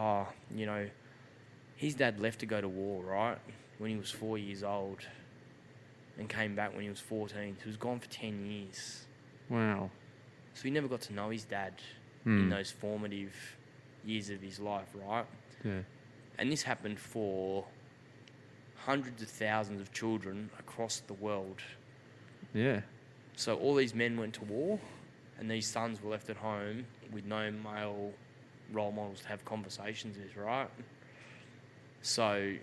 his dad left to go to war, right, when he was 4 years old and came back when he was 14. So he was gone for 10 years. Wow. So he never got to know his dad in those formative years of his life, right? Yeah. And this happened for hundreds of thousands of children across the world. Yeah. So all these men went to war, and these sons were left at home with no male role models to have conversations with, right? So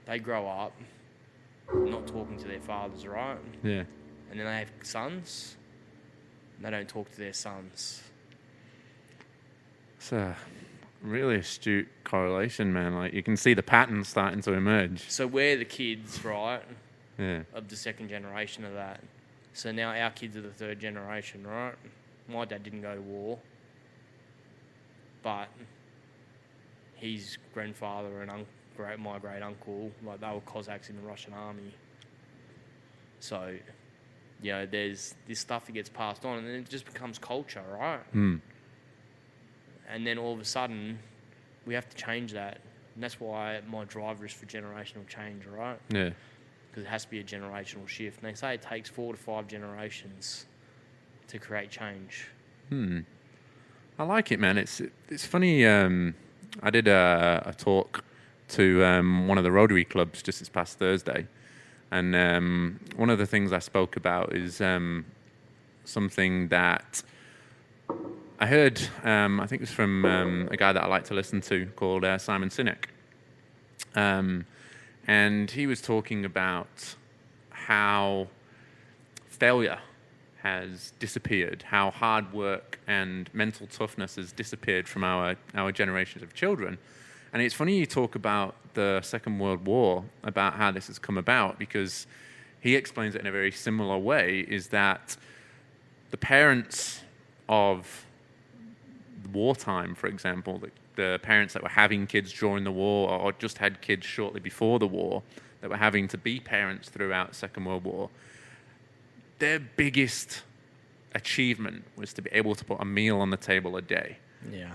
they grow up not talking to their fathers, right? Yeah. And then they have sons, and they don't talk to their sons. It's a really astute correlation, man. You can see the pattern starting to emerge. So we're the kids, right, Yeah. of the second generation of that. So now our kids are the third generation, right? My dad didn't go to war, but his grandfather and my great uncle, they were Cossacks in the Russian army. So, there's this stuff that gets passed on, and then it just becomes culture, right? And then all of a sudden, we have to change that, and that's why my driver is for generational change, right? Yeah. Because it has to be a generational shift. And they say it takes 4 to 5 generations to create change. I like it, man. It's funny. I did a talk to one of the Rotary clubs just this past Thursday, and one of the things I spoke about is something that I heard. I think it was from a guy that I like to listen to called Simon Sinek. And he was talking about how failure has disappeared, how hard work and mental toughness has disappeared from our generations of children. And it's funny you talk about the Second World War, about how this has come about, because he explains it in a very similar way, is that the parents of wartime, for example, the parents that were having kids during the war or just had kids shortly before the war that were having to be parents throughout the Second World War, their biggest achievement was to be able to put a meal on the table a day. Yeah.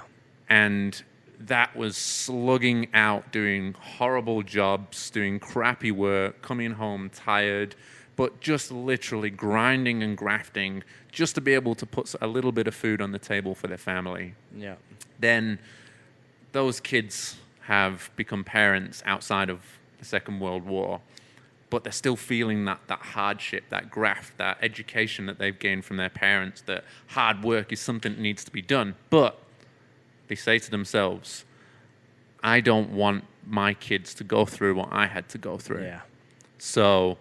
And that was slugging out, doing horrible jobs, doing crappy work, coming home tired, but just literally grinding and grafting just to be able to put a little bit of food on the table for their family. Yeah. Then those kids have become parents outside of the Second World War, but they're still feeling that hardship, that graft, that education that they've gained from their parents, that hard work is something that needs to be done. But they say to themselves, I don't want my kids to go through what I had to go through. Yeah. So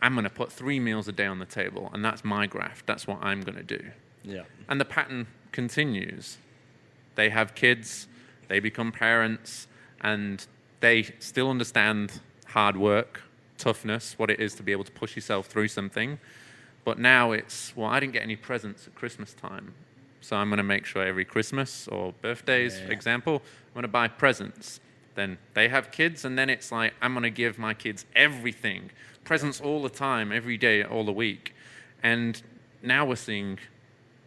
I'm going to put 3 meals a day on the table, and that's my graft. That's what I'm going to do. Yeah. And the pattern continues. They have kids, they become parents, and they still understand hard work, toughness, what it is to be able to push yourself through something. But now it's, well, I didn't get any presents at Christmas time, so I'm going to make sure every Christmas or birthdays, for example, I'm going to buy presents. Then they have kids, and then it's like, I'm going to give my kids everything. Presents all the time, every day, all the week. And now we're seeing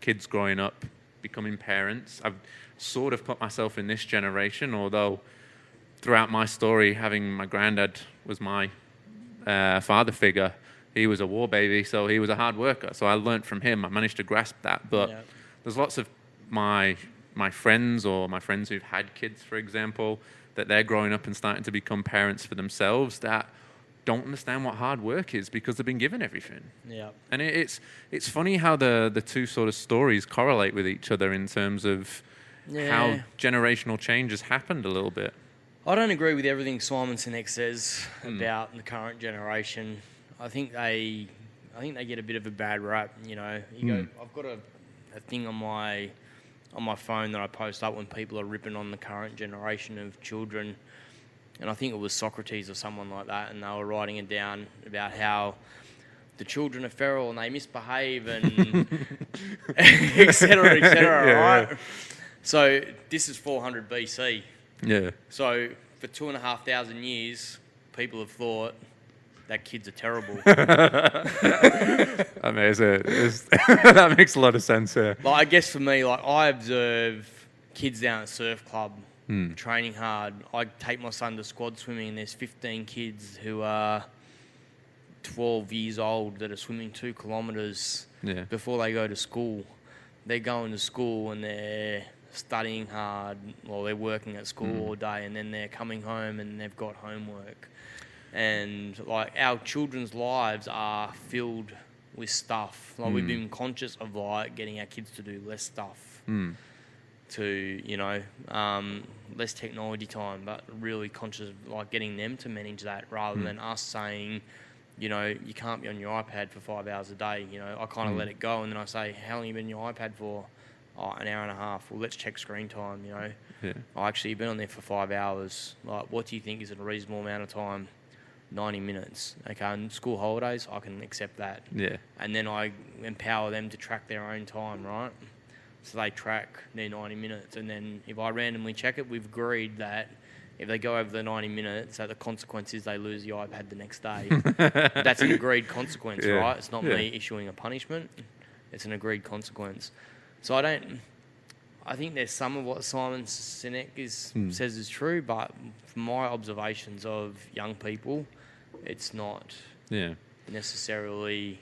kids growing up, becoming parents. I've sort of put myself in this generation, although throughout my story, having my granddad was my father figure. He was a war baby, so he was a hard worker. So I learned from him. I managed to grasp that. But there's lots of my friends or my friends who've had kids, for example, that they're growing up and starting to become parents for themselves that don't understand what hard work is because they've been given everything. Yeah. And it's funny how the two sort of stories correlate with each other in terms of how generational change has happened a little bit. I don't agree with everything Simon Sinek says about the current generation. I think they get a bit of a bad rap. You know, I've got a thing on my phone that I post up when people are ripping on the current generation of children, and I think it was Socrates or someone like that, and they were writing it down about how the children are feral and they misbehave and et cetera, right? Yeah. So this is 400 BC. Yeah. So for 2,500 years, people have thought that kids are terrible. Amazing. That makes a lot of sense here. Like, I guess for me, like I observe kids down at surf club training hard. I take my son to squad swimming and there's 15 kids who are 12 years old that are swimming 2 kilometres before they go to school. They're going to school and they're studying hard, or they're working at school all day, and then they're coming home and they've got homework. And like our children's lives are filled with stuff. Like we've been conscious of like getting our kids to do less stuff, to less technology time, but really conscious of like getting them to manage that rather than us saying, you know, you can't be on your iPad for 5 hours a day. You know, I kind of let it go, and then I say, how long have you been on your iPad for? Oh, an hour and a half. Well, let's check screen time, you know. Yeah. Oh, actually, you've been on there for 5 hours. Like, what do you think is a reasonable amount of time? 90 minutes. Okay, on school holidays, I can accept that. Yeah. And then I empower them to track their own time, right? So they track their 90 minutes. And then if I randomly check it, we've agreed that if they go over the 90 minutes, that the consequence is they lose the iPad the next day. That's an agreed consequence, right? It's not me issuing a punishment. It's an agreed consequence. So I think there's some of what Simon Sinek says is true, but from my observations of young people, it's not necessarily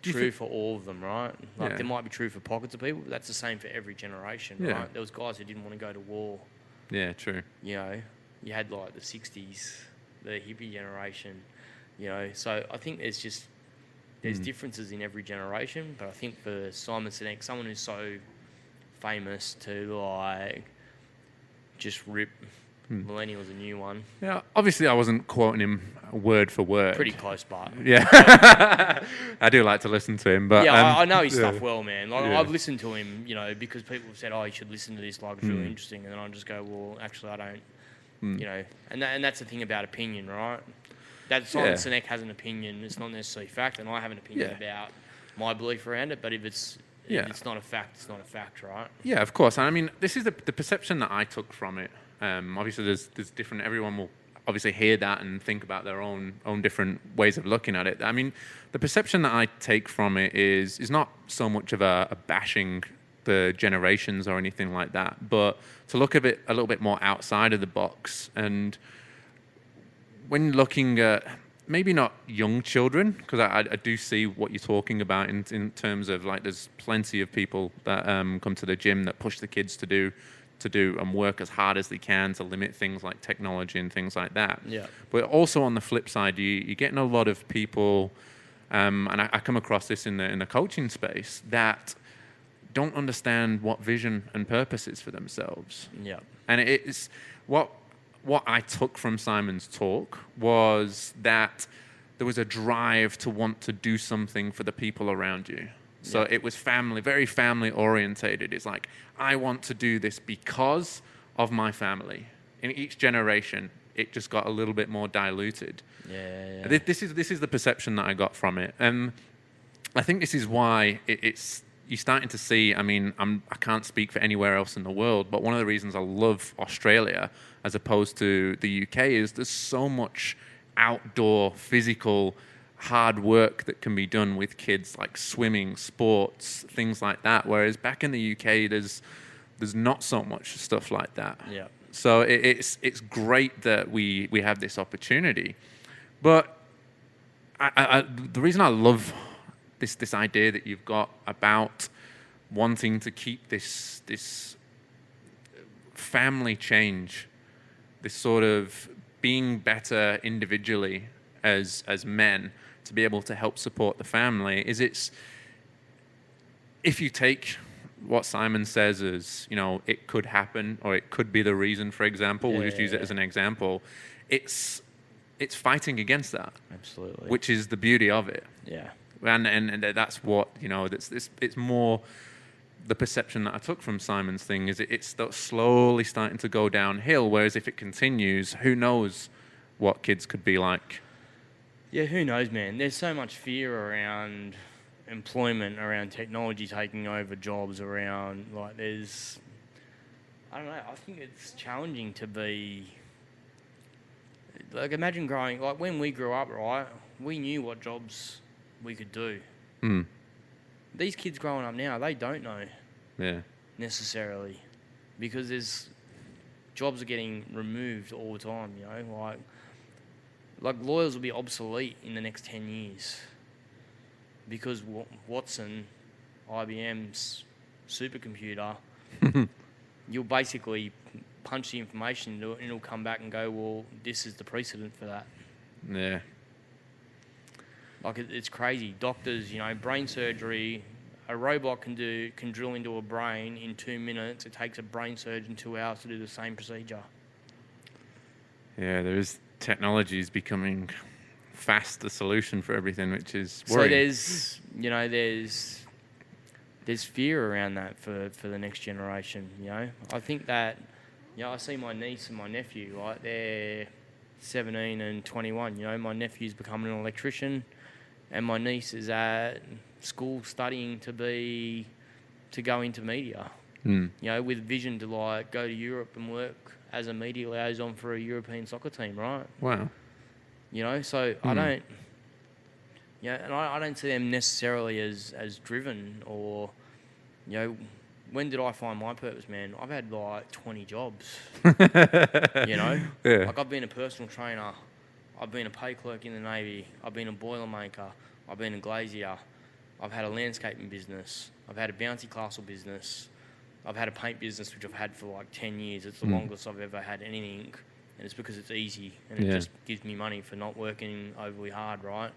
true for all of them, right? Like there might be true for pockets of people, but that's the same for every generation, right? There was guys who didn't want to go to war. Yeah, true. You know, you had like the 60s, the hippie generation, you know. So I think there's differences in every generation, but I think for Simon Sinek, someone who's so famous to like just rip millennials a new one. Yeah, obviously I wasn't quoting him word for word. Pretty close, but yeah, I do like to listen to him, but I know his stuff well, man. Like I've listened to him, you know, because people have said, "Oh, you should listen to this. Like it's really interesting," and then I just go, "Well, actually, I don't." You know, and that's the thing about opinion, right? That Simon Sinek has an opinion. It's not necessarily fact, and I have an opinion about my belief around it. But if Yeah. If it's not a fact, it's not a fact, right? Yeah, of course. I mean, this is the perception that I took from it. Obviously, there's different. Everyone will obviously hear that and think about their own different ways of looking at it. I mean, the perception that I take from it is not so much of a bashing the generations or anything like that, but to look at it a little bit more outside of the box. And when looking at maybe not young children, because I do see what you're talking about in terms of like there's plenty of people that come to the gym that push the kids to do and work as hard as they can to limit things like technology and things like that. Yeah. But also on the flip side, you're getting a lot of people, and I come across this in the coaching space, that don't understand what vision and purpose is for themselves. Yeah. And it's what I took from Simon's talk was that there was a drive to want to do something for the people around you. So it was very family orientated. It's like, I want to do this because of my family. In each generation, it just got a little bit more diluted. Yeah. This is the perception that I got from it. And I think this is why it's you're starting to see, I mean, I can't speak for anywhere else in the world, but one of the reasons I love Australia as opposed to the UK is there's so much outdoor, physical, hard work that can be done with kids, like swimming, sports, things like that. Whereas back in the UK, there's not so much stuff like that. Yeah. So it's great that we have this opportunity. But the reason I love this idea that you've got about wanting to keep this family change, this sort of being better individually as men to be able to help support the family, is if you take what Simon says as, it could happen or it could be the reason, for example, we'll just use it as an example, it's fighting against that. Absolutely. Which is the beauty of it. Yeah. And that's what, it's more the perception that I took from Simon's thing is it's slowly starting to go downhill, whereas if it continues, who knows what kids could be like. Yeah, who knows, man? There's so much fear around employment, around technology taking over jobs, around, I don't know, I think it's challenging to be, imagine growing, when we grew up, right, we knew what jobs we could do. These kids growing up now, they don't know necessarily, because jobs are getting removed all the time, like lawyers will be obsolete in the next 10 years because Watson, IBM's supercomputer, you'll basically punch the information into it and it'll come back and go, well, this is the precedent for that. Yeah. It's crazy. Doctors, brain surgery, a robot can drill into a brain in 2 minutes. It takes a brain surgeon 2 hours to do the same procedure. Yeah, technology is becoming fast the solution for everything, which is worrying. So there's fear around that for the next generation. I think that I see my niece and my nephew, right? They're 17 and 21. My nephew's becoming an electrician, and my niece is at school studying to go into media. With vision to go to Europe and work as a media liaison for a European soccer team, right? Wow. So I don't, and I don't see them necessarily as driven or, when did I find my purpose, man? I've had 20 jobs, Yeah. I've been a personal trainer, I've been a pay clerk in the Navy, I've been a boilermaker, I've been a glazier, I've had a landscaping business, I've had a bouncy castle business, I've had a paint business which I've had for 10 years. It's the longest I've ever had anything, and it's because it's easy and it just gives me money for not working overly hard, right?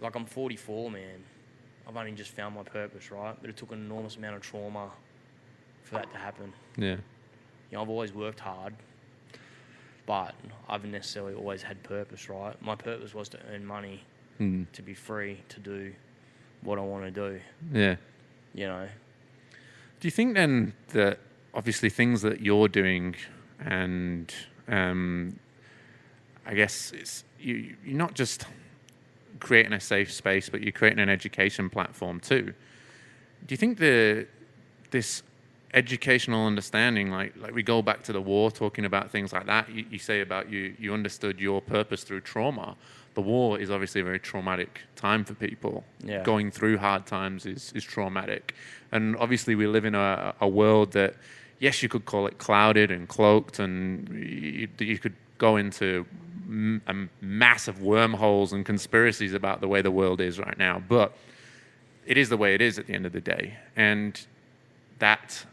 I'm 44, man. I've only just found my purpose, right? But it took an enormous amount of trauma for that to happen. Yeah. I've always worked hard, but I haven't necessarily always had purpose, right? My purpose was to earn money, to be free, to do what I want to do. Yeah. Do you think then that obviously things that you're doing and I guess you're not just creating a safe space, but you're creating an education platform too. do you think this educational understanding, like we go back to the war, talking about things like that, you say about you understood your purpose through trauma. The war is obviously a very traumatic time for people. Yeah. Going through hard times is traumatic. And obviously we live in a world that, yes, you could call it clouded and cloaked, and you could go into massive wormholes and conspiracies about the way the world is right now. But it is the way it is at the end of the day. And that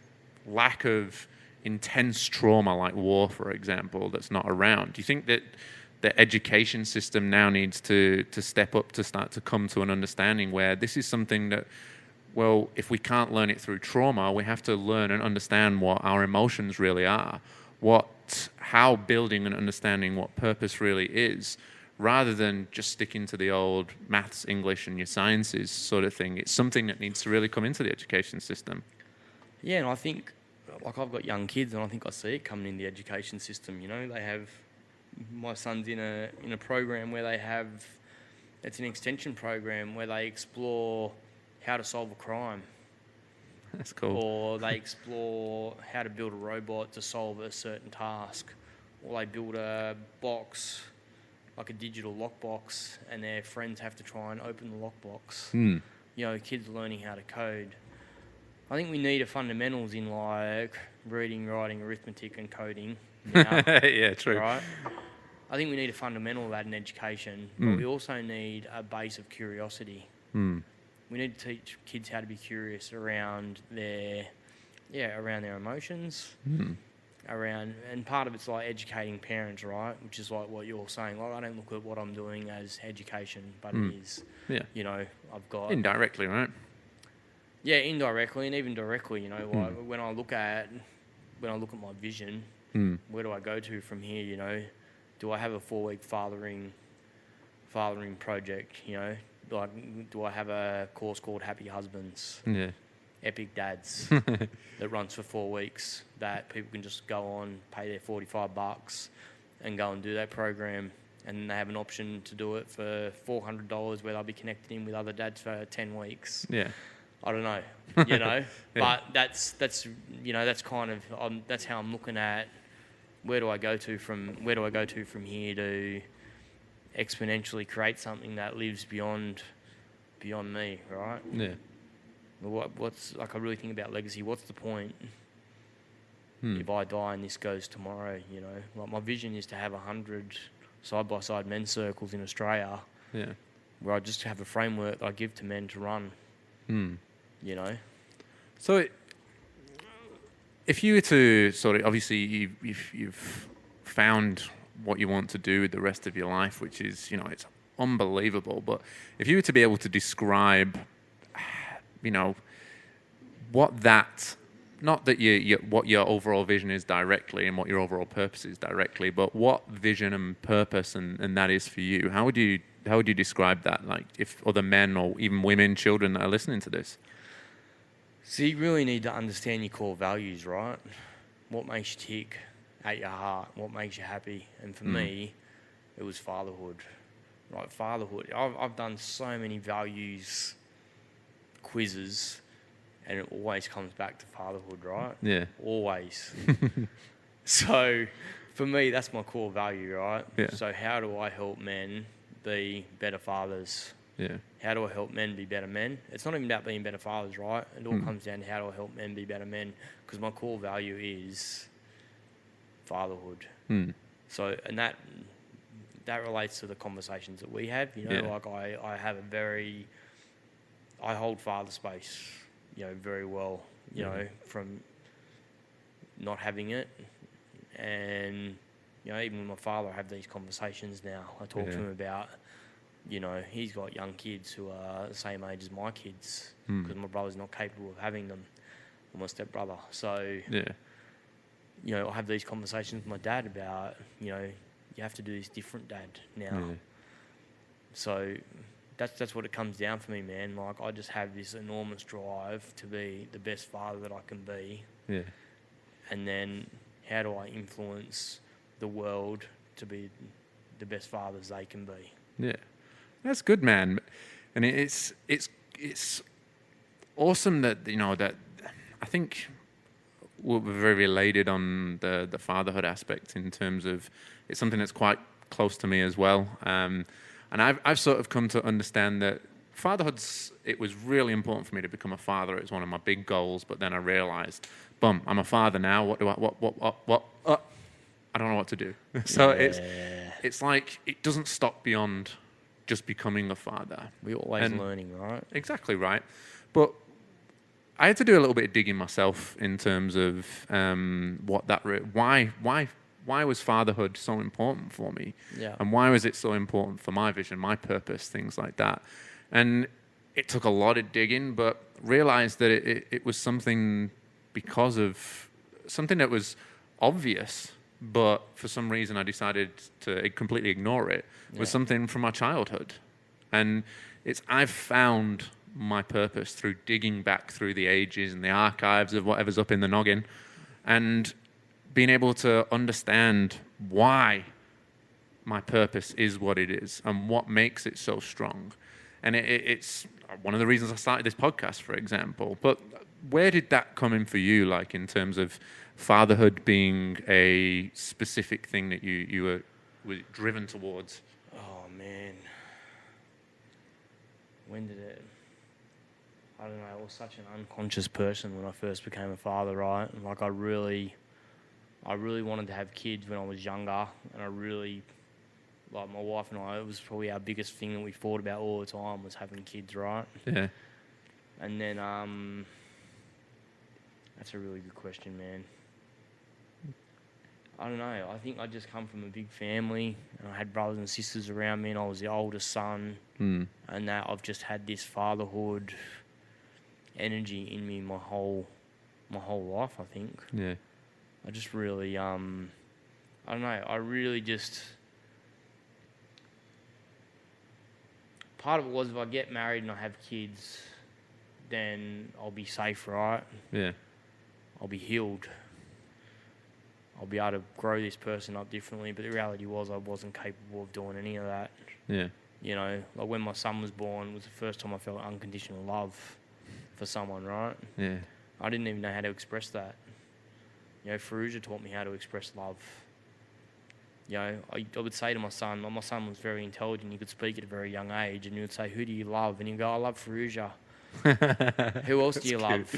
lack of intense trauma like war, for example, that's not around. Do you think that the education system now needs to step up to start to come to an understanding where this is something that, well, if we can't learn it through trauma, we have to learn and understand what our emotions really are, how building and understanding what purpose really is, rather than just sticking to the old maths, English, and your sciences sort of thing. It's something that needs to really come into the education system. Yeah, and I think, like, I've got young kids, and I think I see it coming in the education system. You know, they have, my son's in a program where they have, it's an extension program where they explore how to solve a crime. That's cool. Or they explore how to build a robot to solve a certain task. Or they build a box, like a digital lockbox, and their friends have to try and open the lockbox. Mm. You know, kids learning how to code. I think we need a fundamentals in, like, reading, writing, arithmetic, and coding now. Yeah, true. Right? I think we need a fundamental of that in education, but we also need a base of curiosity. Mm. We need to teach kids how to be curious around their emotions, and part of it's like educating parents, right? Which is like what you're saying. Like, I don't look at what I'm doing as education, but it is. Yeah. You know, I've got Indirectly, right? Yeah, indirectly and even directly. You know, like when I look at my vision, where do I go to from here? You know, do I have a 4-week fathering project? You know, like, do I have a course called Happy Husbands? Yeah. Epic Dads that runs for 4 weeks that people can just go on, pay their $45 and go and do that program, and they have an option to do it for $400 where they'll be connected in with other dads for 10 weeks. Yeah. I don't know, you know, but that's you know, that's kind of that's how I'm looking at where do I go to from here to exponentially create something that lives beyond me, right? Yeah. What's like, I really think about legacy. What's the point if I die and this goes tomorrow? You know, like, my vision is to have 100 side-by-side men's circles in Australia. Yeah. Where I just have a framework that I give to men to run. You know. So, if you were to sort of, obviously you've found what you want to do with the rest of your life, which is, you know, it's unbelievable. But if you were to be able to describe, you know, what that, not that what your overall vision is directly and what your overall purpose is directly, but what vision and purpose and that is for you, how would you describe that? Like, if other men or even women, children that are listening to this. So you really need to understand your core values, right? What makes you tick at your heart? What makes you happy? And for me, it was fatherhood. Right, fatherhood. I've done so many values quizzes, and it always comes back to fatherhood, right? Yeah. Always. So for me, that's my core value, right? Yeah. So how do I help men be better fathers? Yeah. How do I help men be better men? It's not even about being better fathers, right? It all comes down to how do I help men be better men? Because my core value is fatherhood. So, and that relates to the conversations that we have. You know, like I have I hold father space, you know, very well. You know, from not having it, and you know, even with my father, I have these conversations now. I talk to him about. You know, he's got young kids who are the same age as my kids because my brother's not capable of having them, or my stepbrother. So, you know, I have these conversations with my dad about, you know, you have to do this different, Dad, now. So that's what it comes down for me, man. Like, I just have this enormous drive to be the best father that I can be. Yeah. And then how do I influence the world to be the best fathers they can be? Yeah. That's good, man. And it's awesome that, that I think we're very related on the fatherhood aspect in terms of it's something that's quite close to me as well. And I've sort of come to understand that it was really important for me to become a father. It was one of my big goals, but then I realized, boom, I'm a father now. What do I, what? I don't know what to do. So it's like, it doesn't stop beyond just becoming a father. We're always learning, right? Exactly right. But I had to do a little bit of digging myself in terms of why was fatherhood so important for me? Yeah. And why was it so important for my vision, my purpose, things like that? And it took a lot of digging, but realized that it was something because of something that was obvious, but for some reason I decided to completely ignore it, was something from my childhood. And I've found my purpose through digging back through the ages and the archives of whatever's up in the noggin and being able to understand why my purpose is what it is and what makes it so strong. And it's one of the reasons I started this podcast, for example. But where did that come in for you, like in terms of fatherhood being a specific thing that you were driven towards? Oh, man. When did it... I don't know, I was such an unconscious person when I first became a father, right? And like I really wanted to have kids when I was younger, and I really, like my wife and I, it was probably our biggest thing that we thought about all the time was having kids, right? Yeah. And then, that's a really good question, man. I don't know, I think I just come from a big family, and I had brothers and sisters around me, and I was the oldest son, and that I've just had this fatherhood energy in me my whole life, I think. Yeah. I just really, I don't know, I really just... Part of it was if I get married and I have kids, then I'll be safe, right? Yeah. I'll be healed. I'll be able to grow this person up differently, but the reality was I wasn't capable of doing any of that. Yeah. You know, like when my son was born, it was the first time I felt unconditional love for someone, right? Yeah. I didn't even know how to express that. You know, Farouja taught me how to express love. You know, I would say to my son was very intelligent, he could speak at a very young age, and he would say, "Who do you love?" And he'd go, "I love Farouja." "Who else do you love?"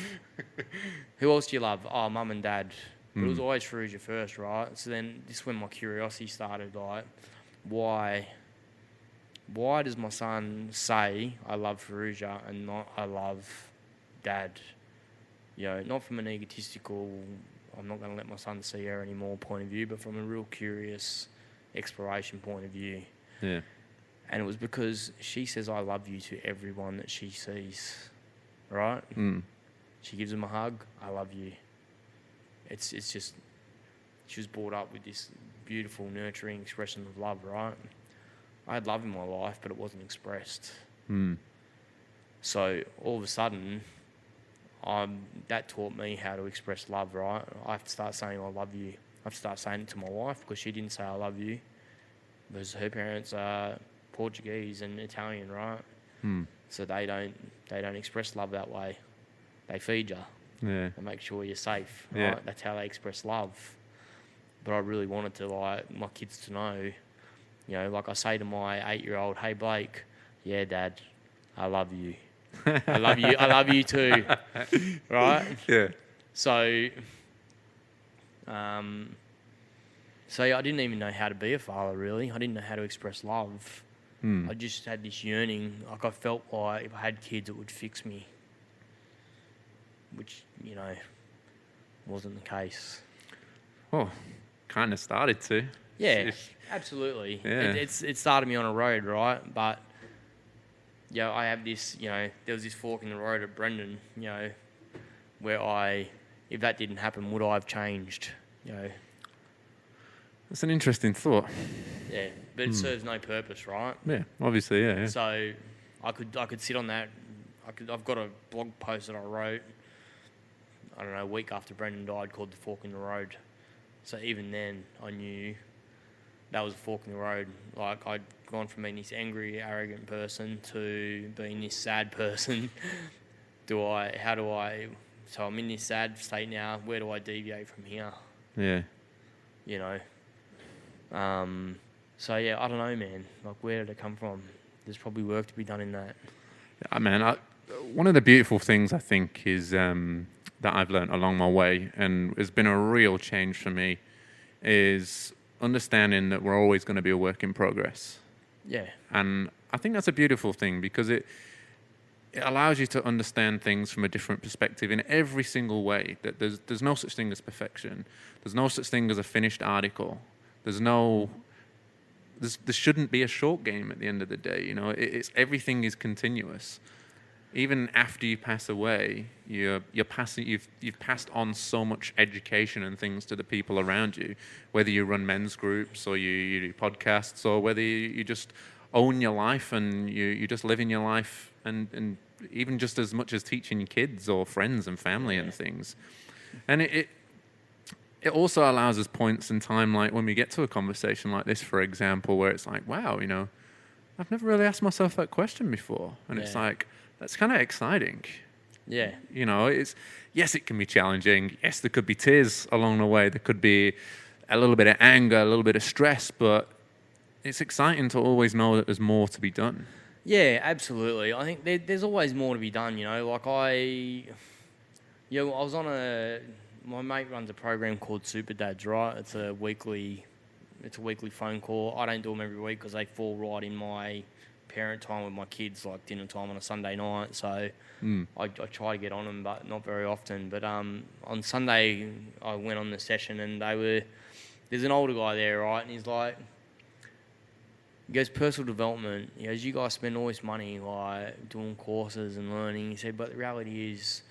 "Who else do you love?" "Oh, mum and dad." But it was always Farouja first, right? So then this is when my curiosity started, like, why does my son say, "I love Farouja," and not, "I love dad"? You know, not from an egotistical, I'm not going to let my son see her anymore point of view, but from a real curious exploration point of view. Yeah. And it was because she says "I love you" to everyone that she sees, right? She gives him a hug, "I love you." It's just, she was brought up with this beautiful, nurturing expression of love, right? I had love in my life, but it wasn't expressed. So all of a sudden, that taught me how to express love, right? I have to start saying "I love you." I have to start saying it to my wife because she didn't say "I love you," because her parents are Portuguese and Italian, right? So they don't express love that way. They feed you. Yeah. And make sure you're safe, right? Yeah. That's how they express love. But I really wanted to, like, my kids to know, you know, like I say to my 8-year-old, "Hey, Blake, yeah, Dad, I love you. I love you. I love you too." Right? Yeah. So yeah, I didn't even know how to be a father, really. I didn't know how to express love. I just had this yearning. Like, I felt like if I had kids, it would fix me. Which, you know, wasn't the case. Oh, kind of started to. Yeah, absolutely. Yeah. It started me on a road, right? But, you know, I have this, you know, there was this fork in the road at Brendan, you know, where if that didn't happen, would I have changed, you know? That's an interesting thought. Yeah, but it serves no purpose, right? Yeah, obviously, yeah. So I could sit on that. I've got a blog post that I wrote, I don't know, a week after Brendan died, called "The Fork in the Road." So even then, I knew that was a fork in the road. Like, I'd gone from being this angry, arrogant person to being this sad person. so I'm in this sad state now, where do I deviate from here? Yeah. You know? So yeah, I don't know, man. Like, where did it come from? There's probably work to be done in that. Yeah, man, one of the beautiful things I think is that I've learned along my way, and has been a real change for me, is understanding that we're always going to be a work in progress. Yeah. And I think that's a beautiful thing, because it allows you to understand things from a different perspective in every single way. That there's no such thing as perfection. There's no such thing as a finished article. There shouldn't be a short game at the end of the day. You know, it's everything is continuous. Even after you pass away, you've passed on so much education and things to the people around you. Whether you run men's groups, or you do podcasts, or whether you just own your life and you just live in your life, and even just as much as teaching your kids or friends and family and things. And it also allows us points in time, like when we get to a conversation like this, for example, where it's like, wow, you know, I've never really asked myself that question before. And it's like, that's kind of exciting. Yeah. You know, yes, it can be challenging. Yes, there could be tears along the way. There could be a little bit of anger, a little bit of stress, but it's exciting to always know that there's more to be done. Yeah, absolutely. I think there's always more to be done, you know. Like I was my mate runs a program called Super Dads, right? It's a weekly phone call. I don't do them every week because they fall right in my parent time with my kids, like dinner time on a Sunday night. So I try to get on them, but not very often. But on Sunday, I went on the session, and there's an older guy there, right? And he's like, he goes, personal development. He goes, you guys spend all this money like doing courses and learning. He said, but the reality is,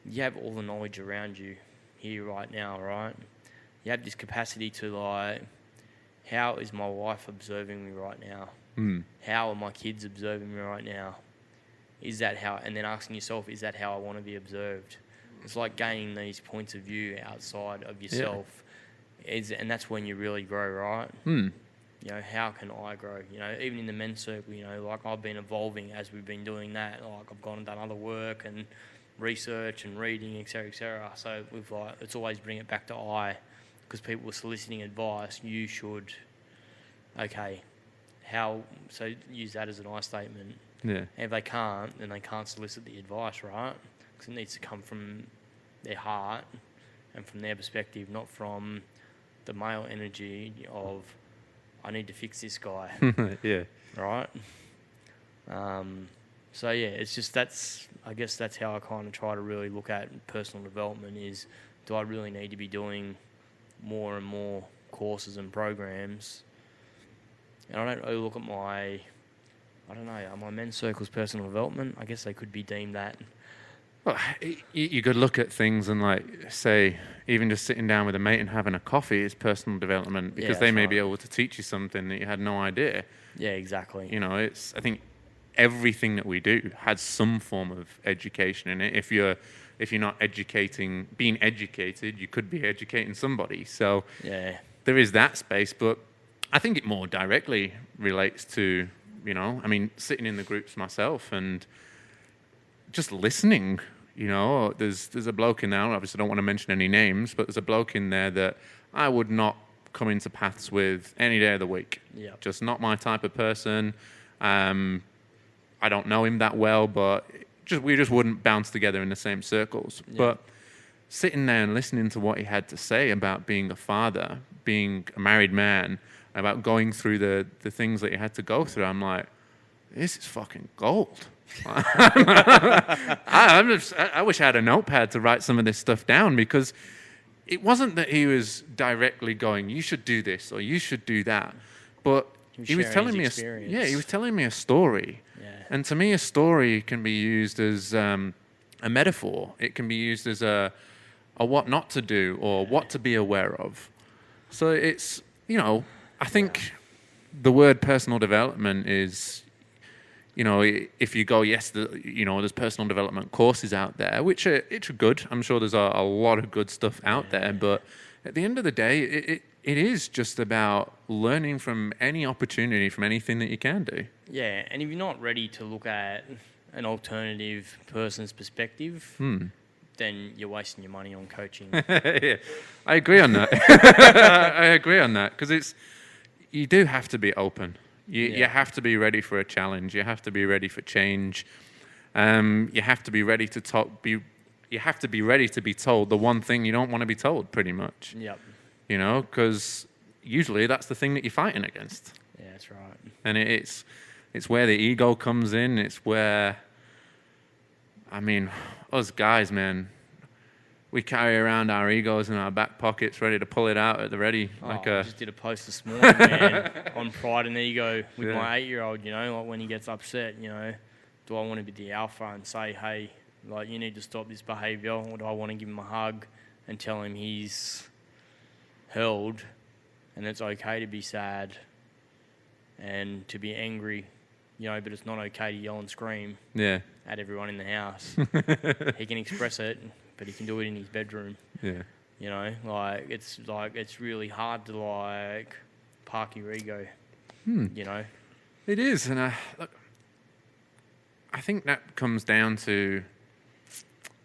you have all the knowledge around you here right now, right? You have this capacity to like, how is my wife observing me right now? How are my kids observing me right now? Is that how? And then asking yourself, is that how I want to be observed? It's like gaining these points of view outside of yourself, and that's when you really grow, right? You know, how can I grow? You know, even in the men's circle, you know, like I've been evolving as we've been doing that. Like I've gone and done other work and research and reading, etc., etc. So we've it's always bring it back to I, because people were soliciting advice. You should, okay, how? So use that as an I statement. Yeah. And if they can't, then they can't solicit the advice, right? Because it needs to come from their heart and from their perspective, not from the male energy of, I need to fix this guy. Yeah. Right? So, yeah, it's just I guess that's how I kind of try to really look at personal development is, do I really need to be doing more and more courses and programs? And I don't really look at my men's circles personal development. I guess they could be deemed that. Well, you could look at things and like say, even just sitting down with a mate and having a coffee is personal development, because they may be able to teach you something that you had no idea. Yeah, exactly. You know, I think everything that we do has some form of education in it. If you're not being educated, you could be educating somebody. So there is that space, but I think it more directly relates to, you know, I mean, sitting in the groups myself and just listening. You know, there's a bloke in there, obviously I don't want to mention any names, but there's a bloke in there that I would not come into paths with any day of the week. Yeah. Just not my type of person. I don't know him that well, but we just wouldn't bounce together in the same circles. Yeah. But sitting there and listening to what he had to say about being a father, being a married man, about going through the things that he had to go through, I'm like, this is fucking gold. I wish I had a notepad to write some of this stuff down, because it wasn't that he was directly going, you should do this or you should do that, but he was telling me he was telling me a story. Yeah. And to me, a story can be used as a metaphor. It can be used as a what not to do or what to be aware of. So it's, you know, I think the word personal development is, you know, if you go, there's personal development courses out there, which are good. I'm sure there's a lot of good stuff out there. But at the end of the day, it is just about learning from any opportunity, from anything that you can do. Yeah, and if you're not ready to look at an alternative person's perspective, then you're wasting your money on coaching. Yeah, I agree on that. I agree on that because you do have to be open. You have to be ready for a challenge. You have to be ready for change. You have to be ready to talk. You have to be ready to be told the one thing you don't want to be told, pretty much. Yep. You know, because usually that's the thing that you're fighting against. Yeah, that's right. And it's where the ego comes in. It's where, I mean, us guys, man, we carry around our egos in our back pockets, ready to pull it out at the ready. I just did a post this morning, man, on pride and ego with my 8-year-old. You know, like when he gets upset, you know, do I want to be the alpha and say, hey, like you need to stop this behaviour, or do I want to give him a hug and tell him he's held and it's okay to be sad and to be angry, you know, but it's not okay to yell and scream at everyone in the house. He can express it, but he can do it in his bedroom. Yeah. You know, it's really hard to like park your ego. You know, it is, and look, I think that comes down to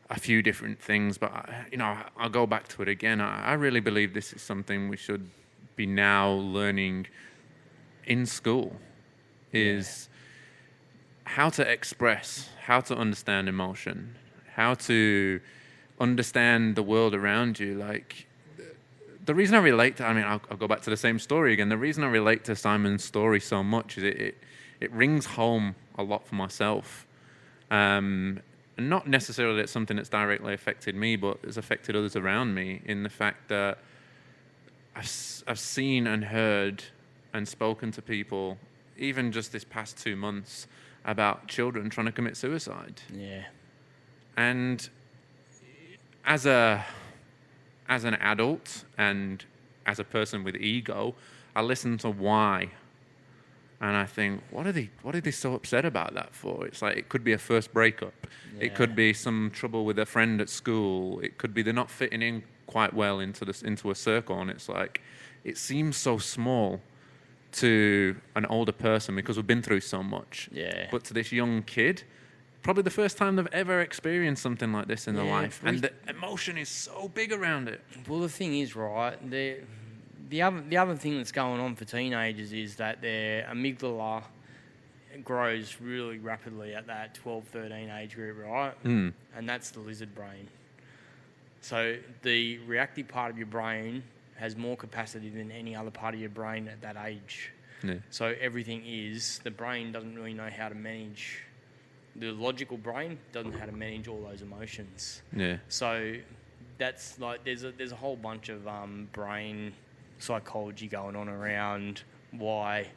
a few different things, but you know, I'll go back to it again. I really believe this is something we should be now learning in school, is how to express, how to understand emotion, how to understand the world around you. Like, the reason I relate to, I mean, I'll go back to the same story again. The reason I relate to Simon's story so much is it rings home a lot for myself. And not necessarily that it's something that's directly affected me, but has affected others around me, in the fact that I've seen and heard and spoken to people, even just this past 2 months, about children trying to commit suicide. Yeah. And as an adult and as a person with ego, I listen to why. And I think, what are they so upset about that for? It's like, it could be a first breakup. Yeah. It could be some trouble with a friend at school. It could be they're not fitting in quite well into a circle. And it's like, it seems so small to an older person because we've been through so much. Yeah. But to this young kid, probably the first time they've ever experienced something like this in their life. And the emotion is so big around it. Well, the thing is, right, the other thing that's going on for teenagers is that their amygdala grows really rapidly at that 12, 13 age group, right? And that's the lizard brain. So the reactive part of your brain has more capacity than any other part of your brain at that age. Yeah. So everything the brain doesn't really know how to manage. The logical brain doesn't know how to manage all those emotions. Yeah. So that's like, there's a whole bunch of brain psychology going on around why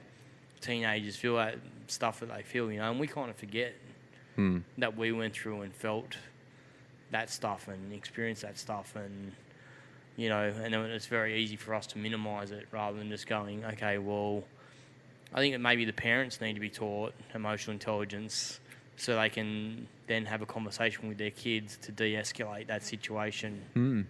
teenagers feel that stuff that they feel, you know, and we kind of forget that we went through and felt that stuff and experienced that stuff, and you know, and then it's very easy for us to minimise it rather than just going, okay, well, I think that maybe the parents need to be taught emotional intelligence so they can then have a conversation with their kids to de-escalate that situation.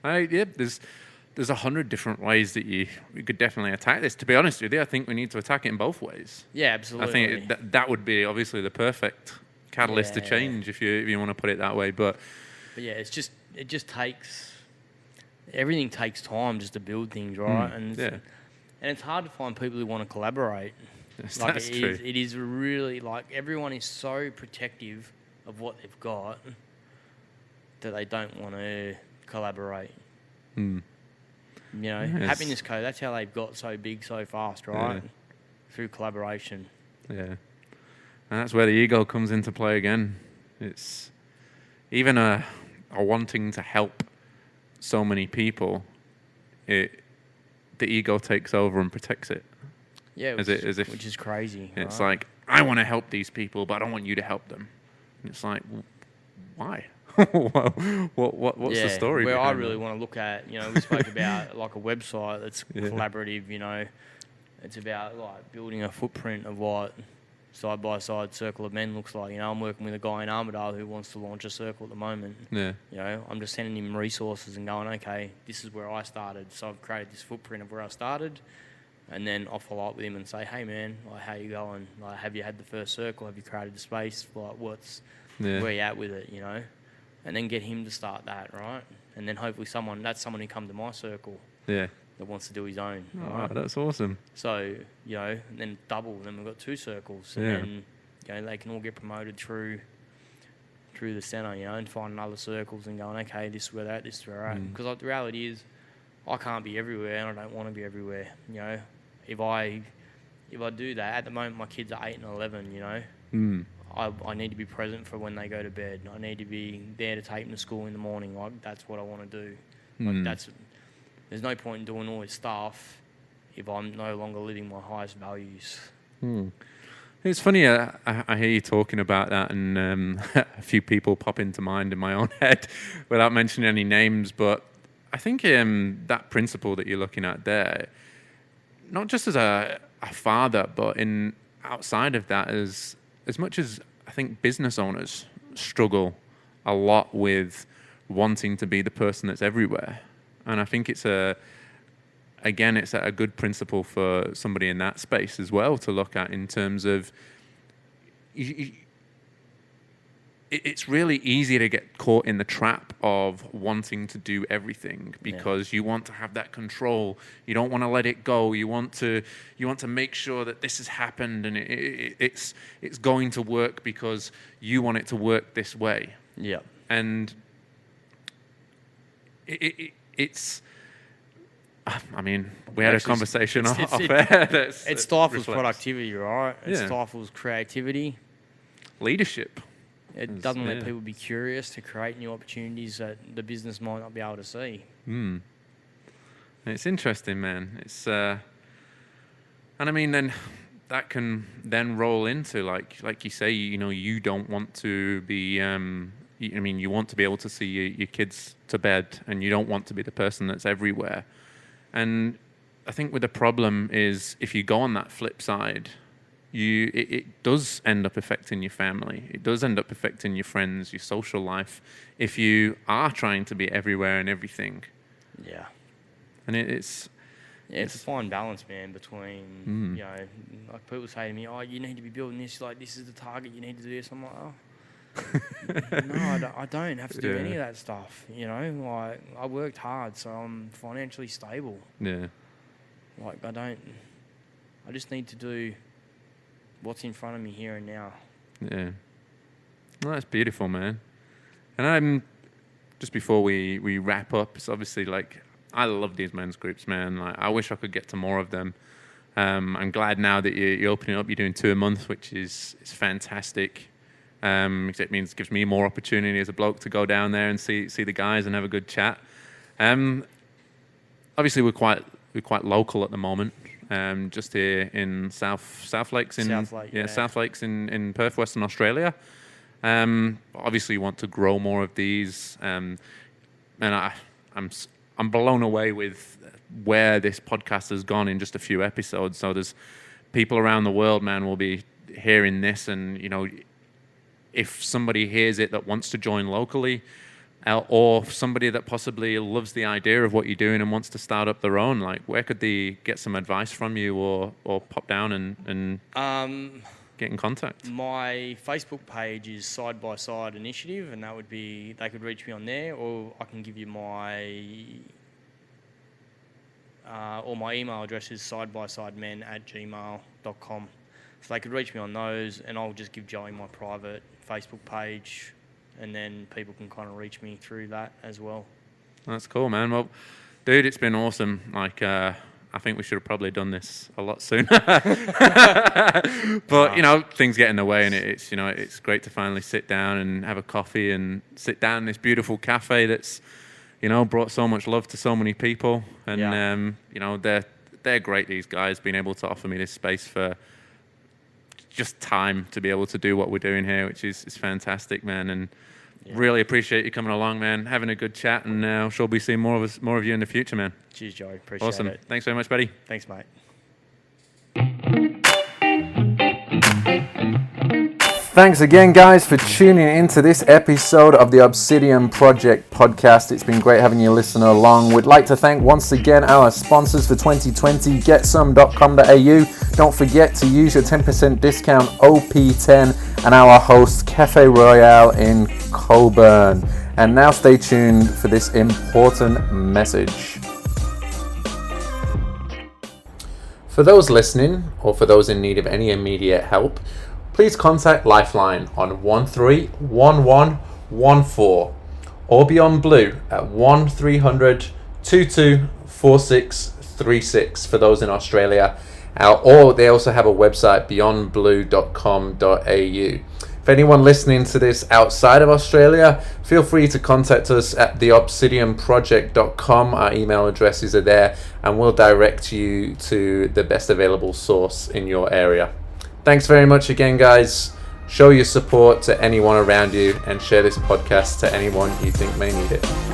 There's 100 different ways that you could definitely attack this. To be honest with you, I think we need to attack it in both ways. Yeah, absolutely. I think that would be obviously the perfect catalyst to change, if you want to put it that way. But yeah, it just takes, everything takes time just to build things, right? And it's hard to find people who want to collaborate. Yes, like that's true. It is really, like, everyone is so protective of what they've got that they don't want to collaborate. You know, Happiness Co., that's how they've got so big so fast, right? Yeah. Through collaboration. Yeah. And that's where the ego comes into play again. It's even a wanting to help so many people, the ego takes over and protects it. Yeah, which is crazy. It's like, I want to help these people, but I don't want you to help them. And it's like, why? What's the story? Where I really want to look at, you know, we spoke about like a website that's collaborative, you know. It's about like building a footprint of what side-by-side Circle of Men looks like. You know, I'm working with a guy in Armidale who wants to launch a circle at the moment. Yeah. You know, I'm just sending him resources and going, okay, this is where I started. So I've created this footprint of where I started. And then I'll follow up with him and say, hey, man, like, how you going? Like, have you had the first circle? Have you created the space? Like, where you at with it, you know? And then get him to start that, right? And then hopefully that's someone who come to my circle. Yeah. That wants to do his own. Oh, right? that's awesome. So, you know, and then double. Then we've got 2 circles. And then, you know, they can all get promoted through the centre, you know, and find other circles and going, okay, this is where they're at, this is where they're at. Because like, the reality is, I can't be everywhere and I don't want to be everywhere, you know. If I do that, at the moment my kids are 8 and 11, you know. I need to be present for when they go to bed. I need to be there to take them to school in the morning. Like, that's what I want to do. Like, there's no point in doing all this stuff if I'm no longer living my highest values. It's funny, I hear you talking about that, and a few people pop into mind in my own head without mentioning any names, but I think that principle that you're looking at there, not just as a father, but outside of that, as much as I think business owners struggle a lot with wanting to be the person that's everywhere. And I think it's a good principle for somebody in that space as well to look at, in terms of it's really easy to get caught in the trap of wanting to do everything because you want to have that control. You don't want to let it go. You want to make sure that this has happened and it's going to work because you want it to work this way. Yeah. And it's. I mean, we had a conversation off air. It stifles productivity, right? It stifles creativity. Leadership. It doesn't let people be curious to create new opportunities that the business might not be able to see. It's interesting, man. It's and I mean, then that can then roll into like you say, you know, you don't want to be. You want to be able to see your kids to bed, and you don't want to be the person that's everywhere. And I think with the problem is, if you go on that flip side, it does end up affecting your family. It does end up affecting your friends, your social life, if you are trying to be everywhere and everything. Yeah. And it's a fine balance, man, between, you know, like people say to me, oh, you need to be building this, like this is the target, you need to do this. I'm like, oh. No, I don't have to do any of that stuff, you know. Like, I worked hard, so I'm financially stable. Yeah. Like, I just need to do what's in front of me here and now. Yeah. Well, that's beautiful, man. And just before we wrap up, it's obviously like, I love these men's groups, man. Like, I wish I could get to more of them. I'm glad now that you're opening up. You're doing 2 a month, which is fantastic. It gives me more opportunity as a bloke to go down there and see the guys and have a good chat. Obviously, we're quite local at the moment. Just here in South Lakes South Lakes in Perth, Western Australia. Obviously, you want to grow more of these, and I'm blown away with where this podcast has gone in just a few episodes. So there's people around the world, man, will be hearing this, and you know, if somebody hears it that wants to join locally, or somebody that possibly loves the idea of what you're doing and wants to start up their own, like, where could they get some advice from you, or pop down and get in contact? My Facebook page is Side by Side Initiative, and that would be, they could reach me on there, or I can give you my email address is sidebysidemen@gmail.com. So they could reach me on those, and I'll just give Joey my private Facebook page, and then people can kind of reach me through that as well. That's cool, man. Well, dude, it's been awesome. Like, I think we should have probably done this a lot sooner. But, you know, things get in the way, and it's, you know, it's great to finally sit down and have a coffee and sit down in this beautiful cafe that's, you know, brought so much love to so many people. And, you know, they're great, these guys, being able to offer me this space for just time to be able to do what we're doing here, which is fantastic, man. And really appreciate you coming along, man, having a good chat, and I'm sure we'll be seeing more of you in the future, man. Cheers, Joe. Appreciate it. Awesome. Thanks very much, buddy. Thanks, mate. Thanks again, guys, for tuning into this episode of the Obsidian Project podcast. It's been great having you listen along. We'd like to thank once again our sponsors for 2020, getsome.com.au. Don't forget to use your 10% discount OP10 and our host Cafe Royale in Coburn. And now stay tuned for this important message. For those listening, or for those in need of any immediate help, please contact Lifeline on 131114 or Beyond Blue at 1300 224636 for those in Australia. Or they also have a website, beyondblue.com.au. If anyone listening to this outside of Australia, feel free to contact us at theobsidianproject.com. Our email addresses are there, and we'll direct you to the best available source in your area. Thanks very much again, guys. Show your support to anyone around you and share this podcast to anyone you think may need it.